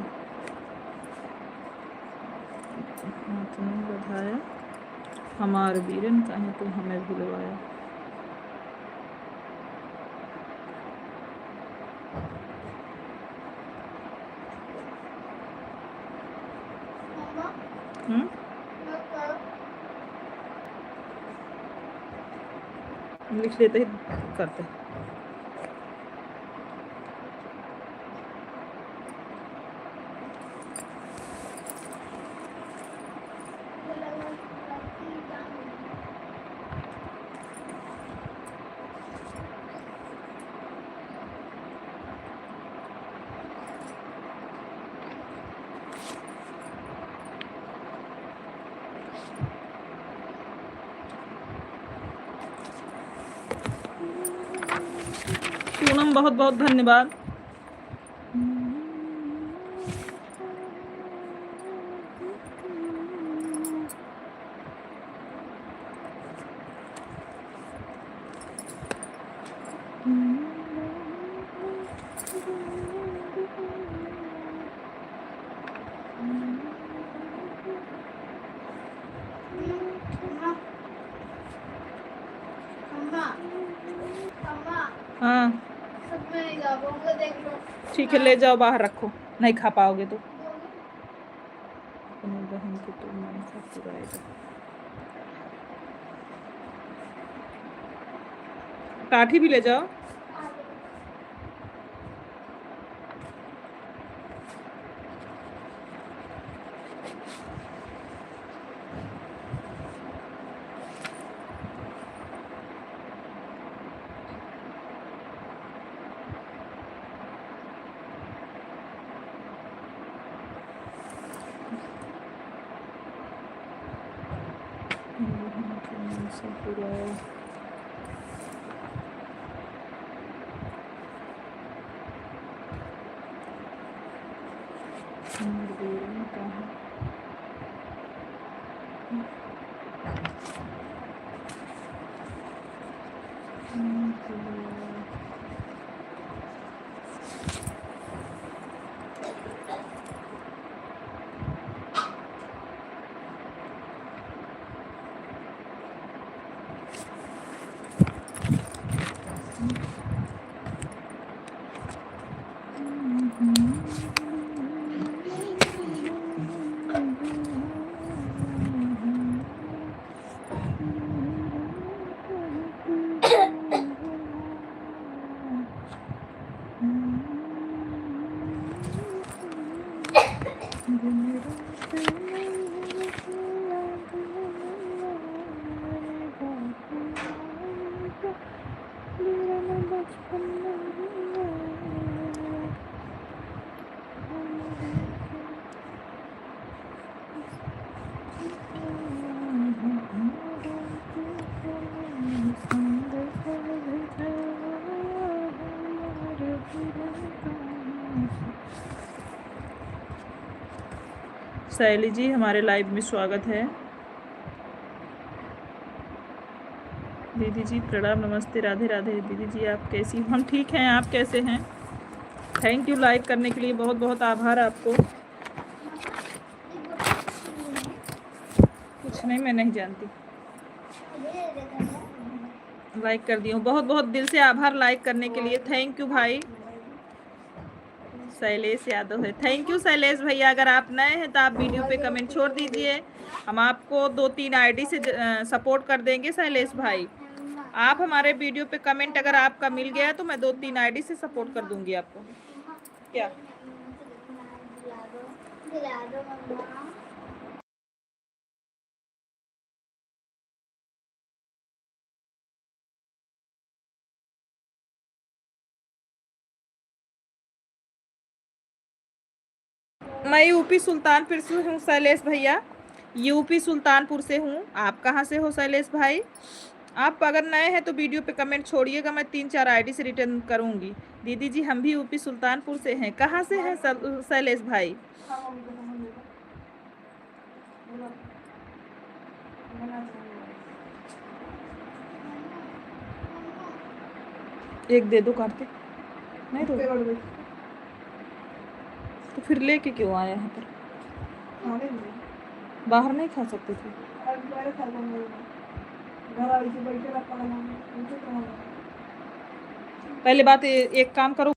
हाथ नहीं बधाया, हमारे वीरन कहें तो हमें भुलवाया। लिख लेते ही करते। पूनम बहुत बहुत धन्यवाद। हाँ ठीक है, ले जाओ बाहर रखो, नहीं खा पाओगे तो। अपनी बहन को तो मन सा पुराएगा। काठी भी ले जाओ। शैली जी हमारे लाइव में स्वागत है। दीदी जी प्रणाम, नमस्ते, राधे राधे। दीदी जी आप कैसी? हम ठीक हैं, आप कैसे हैं? थैंक यू लाइक करने के लिए, बहुत बहुत आभार आपको। कुछ नहीं, मैं नहीं जानती। लाइक कर दी हूँ, बहुत बहुत दिल से आभार लाइक करने के लिए। थैंक यू भाई। शैलेश यादव है, थैंक यू शैलेश भैया। अगर आप नए हैं तो आप वीडियो पे कमेंट छोड़ दीजिए, हम आपको 2-3 आईडी से सपोर्ट कर देंगे शैलेश भाई। आप हमारे वीडियो पे कमेंट अगर आपका मिल गया तो मैं 2-3 आईडी से सपोर्ट कर दूंगी आपको। क्या मैं यूपी सुल्तानपुर से हूँ शैलेश भैया, यूपी सुल्तानपुर से हूँ। आप कहाँ से हो शैलेश भाई? आप अगर नए हैं तो वीडियो पे कमेंट छोड़िएगा, मैं 3-4 आईडी से रिटर्न करूँगी। दीदी जी हम भी यूपी सुल्तानपुर से हैं। कहाँ से हैं शैलेश भाई? एक दे दो काट के। नहीं तो फिर लेके क्यों आए यहाँ पर? बाहर नहीं खा सकते थे? पहले बात एक काम करो,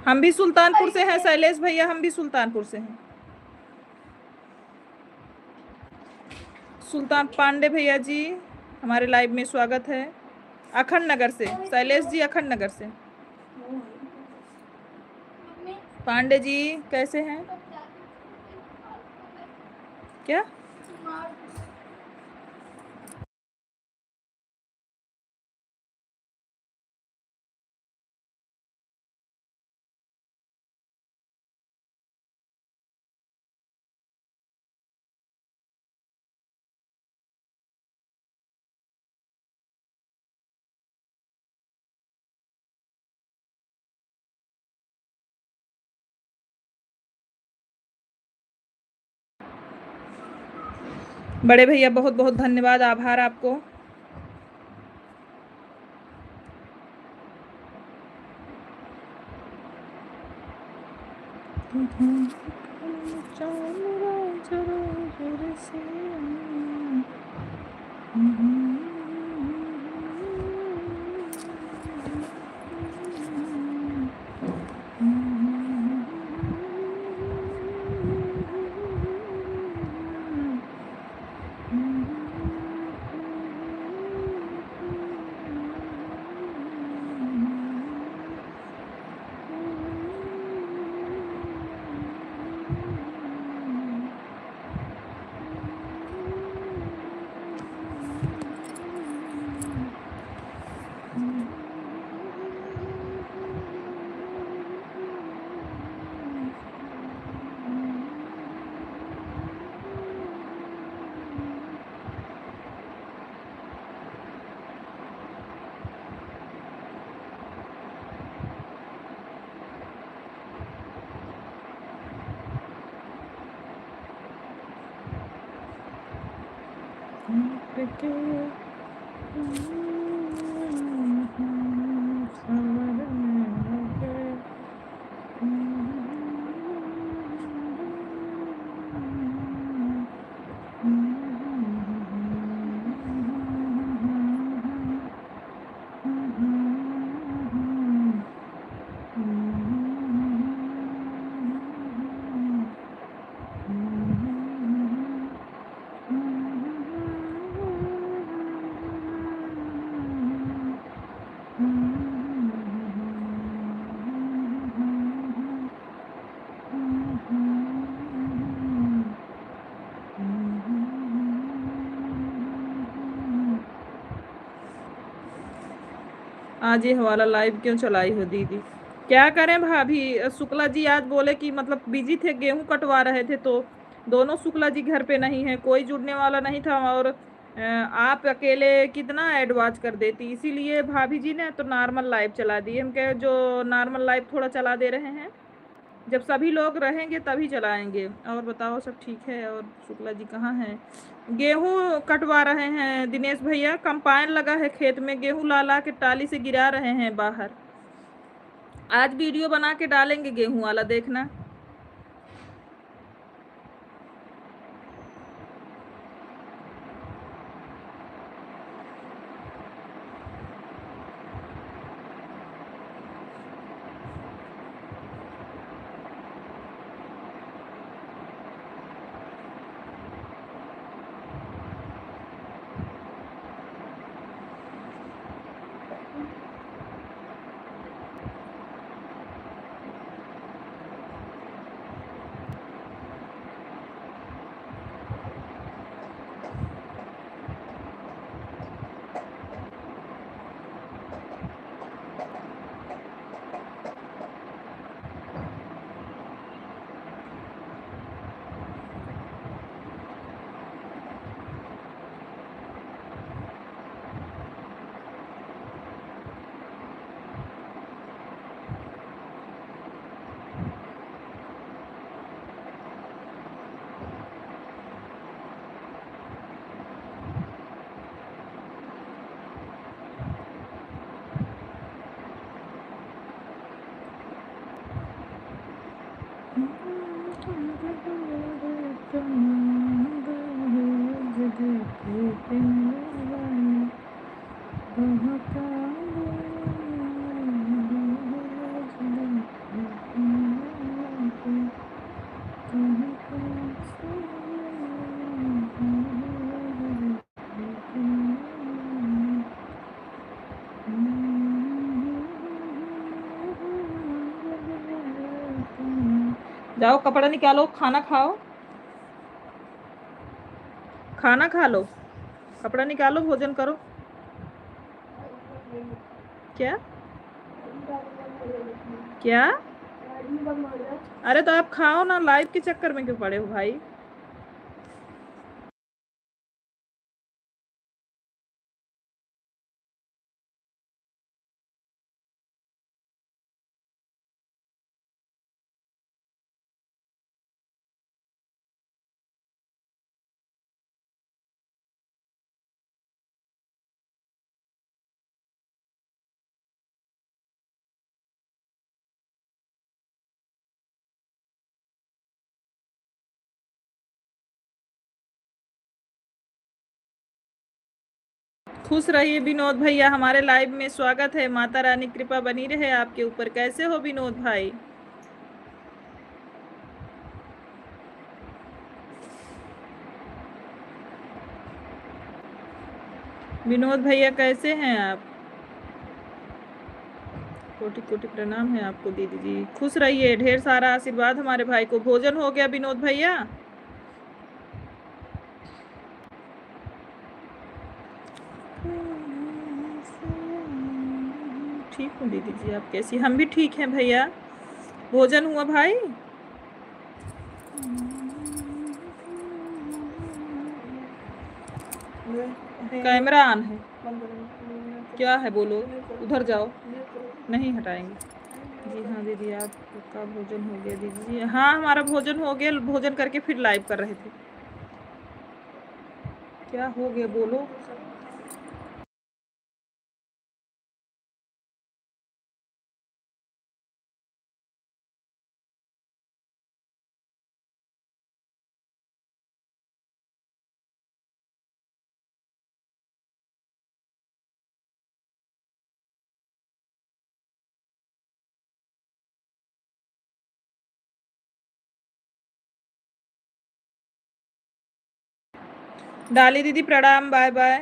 हम भी सुल्तानपुर से हैं शैलेश भैया, हम भी सुल्तानपुर से हैं। सुल्तान पांडे भैया जी हमारे लाइव में स्वागत है। अखंड नगर से शैलेश जी, अखंड नगर से। पांडे जी कैसे हैं? क्या बड़े भैया, बहुत बहुत धन्यवाद, आभार आपको। आज ये हवाला लाइव क्यों चलाई हो दीदी? क्या करें भाभी, शुक्ला जी आज बोले कि मतलब बिजी थे, गेहूं कटवा रहे थे, तो दोनों शुक्ला जी घर पे नहीं है, कोई जुड़ने वाला नहीं था, और आप अकेले कितना एडवांस कर देती, इसीलिए भाभी जी ने तो नॉर्मल लाइव चला दी। हम कहे जो नॉर्मल लाइव थोड़ा चला दे रहे हैं, जब सभी लोग रहेंगे तभी चलाएंगे। और बताओ सब ठीक है? और शुक्ला जी कहाँ हैं? गेहूं कटवा रहे हैं दिनेश भैया, कंपाइन लगा है खेत में, गेहूं ला ला के टाली से गिरा रहे हैं बाहर। आज वीडियो बना के डालेंगे गेहूं वाला, देखना। जाओ कपड़ा निकालो, खाना खाओ, खाना खा लो, कपड़ा निकालो, भोजन करो। क्या क्या? अरे तो आप खाओ ना, लाइव के चक्कर में क्यों पड़े हो भाई? खुश रहिए विनोद भैया, हमारे लाइव में स्वागत है, माता रानी कृपा बनी रहे आपके ऊपर। कैसे हो विनोद भाई? विनोद भैया कैसे हैं आप? कोटि कोटि प्रणाम है आपको दीदी जी, खुश रहिए, ढेर सारा आशीर्वाद हमारे भाई को। भोजन हो गया विनोद भैया? ठीक हूँ दीदी जी, आप कैसी? हम भी ठीक हैं भैया। भोजन हुआ भाई? कैमरा ऑन है, क्या है बोलो, उधर जाओ, नहीं हटाएंगे। जी हाँ दीदी, आपका भोजन हो गया दीदी जी? हाँ हमारा भोजन हो गया, भोजन करके फिर लाइव कर रहे थे। क्या हो गया बोलो? डाली दीदी प्रणाम, बाय बाय।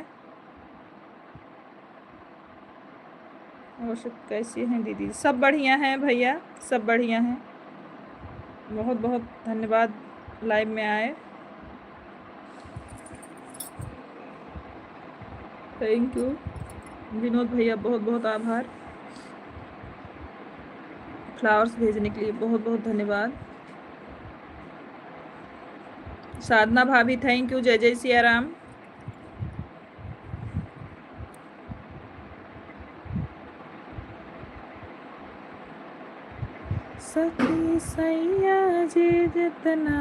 और सब कैसी हैं दीदी? सब बढ़िया हैं भैया, सब बढ़िया हैं। बहुत बहुत धन्यवाद लाइव में आए, थैंक यू। विनोद भैया बहुत बहुत आभार, फ्लावर्स भेजने के लिए बहुत बहुत धन्यवाद। साधना भाभी थैंक यू, जय जय सिया राम। सखी सैया जी जितना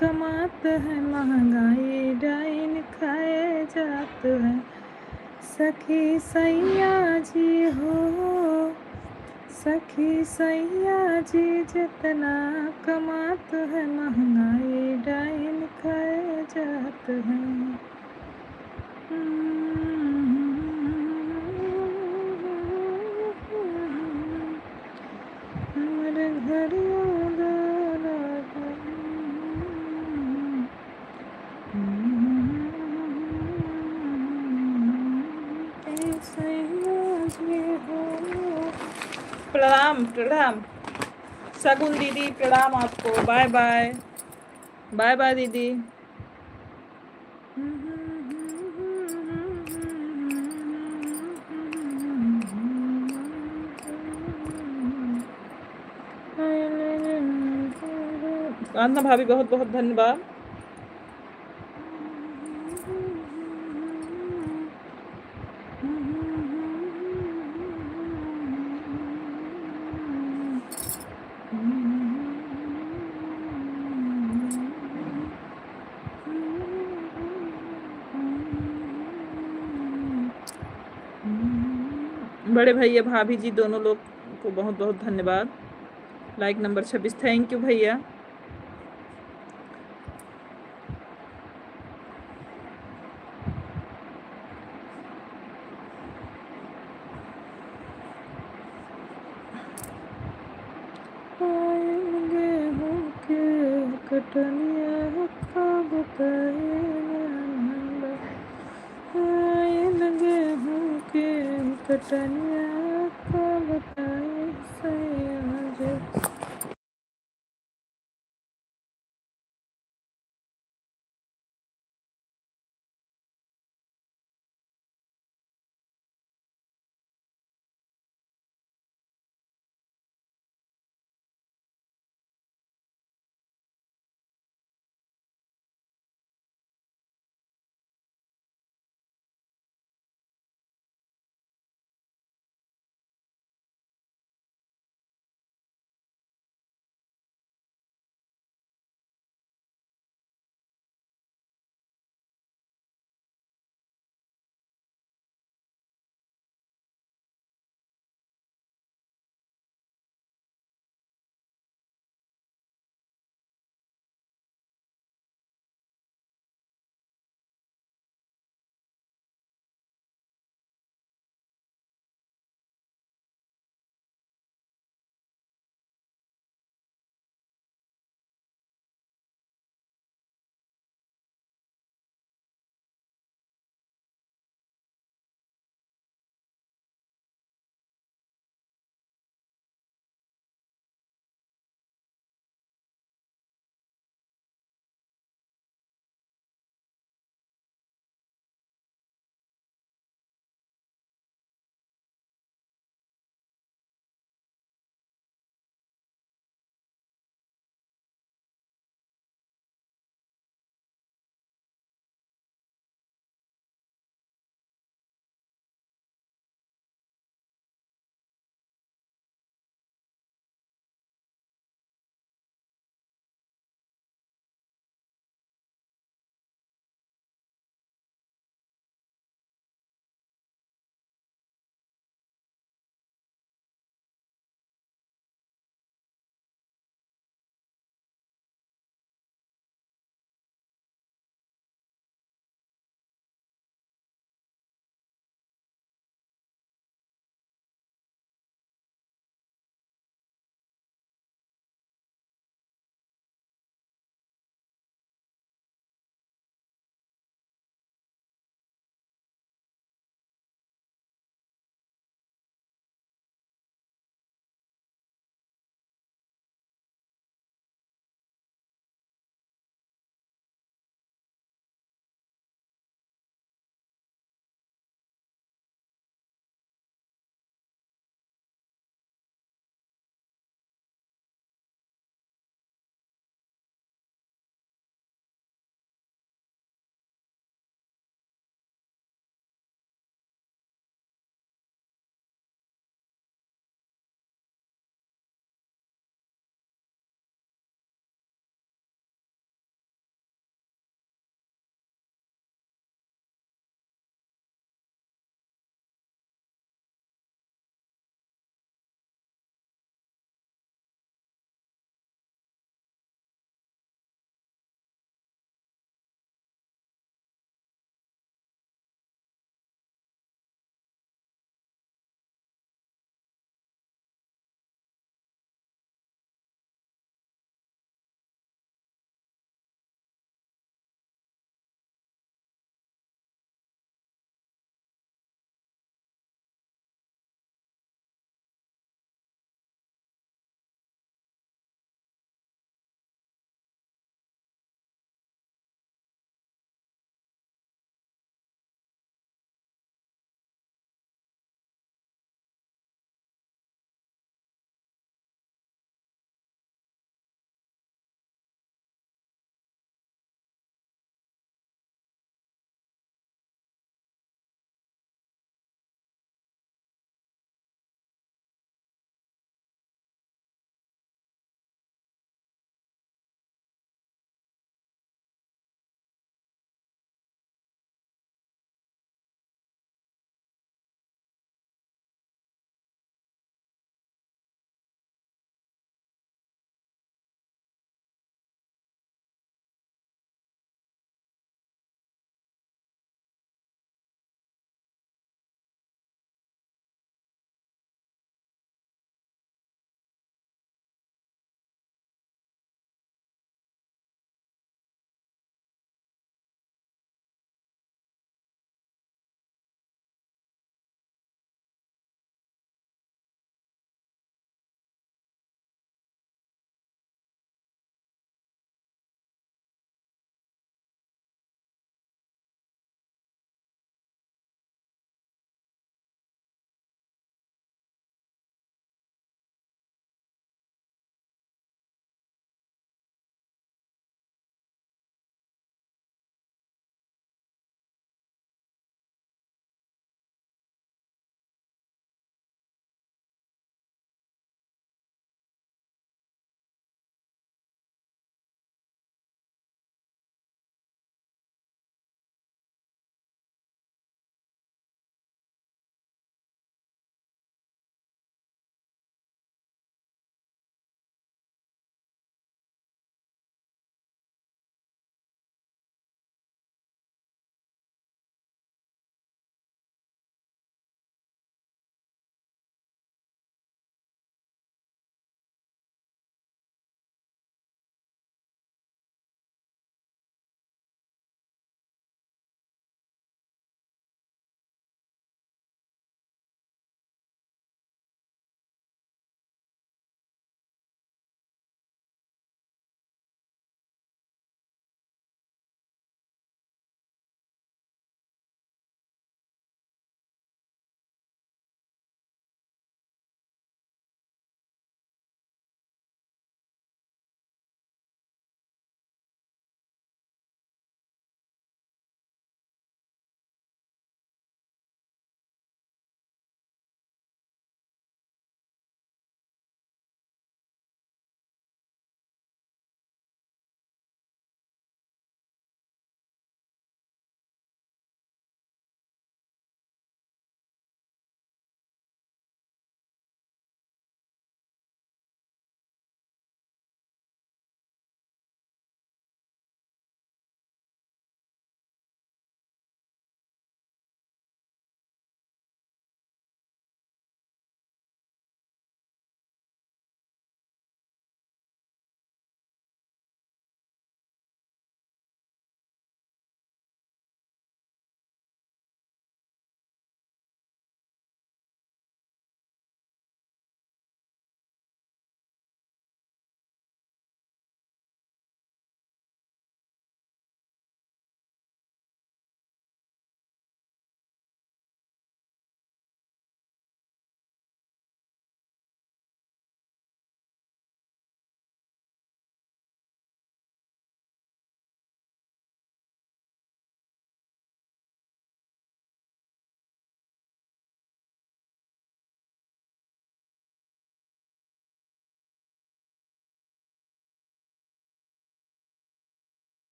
कमात है, महंगाई डाइन खाए जात है। सखी सैया जी हो, सखी सैया जी जितना कमात है, महंगाई डाइन खाए जात है। हमारे घर प्रणाम प्रणाम शगुन दीदी, प्रणाम आपको, बाय बाय, बाय बाय दीदी। कांतना भाभी बहुत बहुत धन्यवाद। बड़े भैया भाभी जी दोनों लोग को बहुत बहुत धन्यवाद। लाइक नंबर 26, थैंक यू भैया। गेहूं के कटनिया कब गेहूं के कटनिया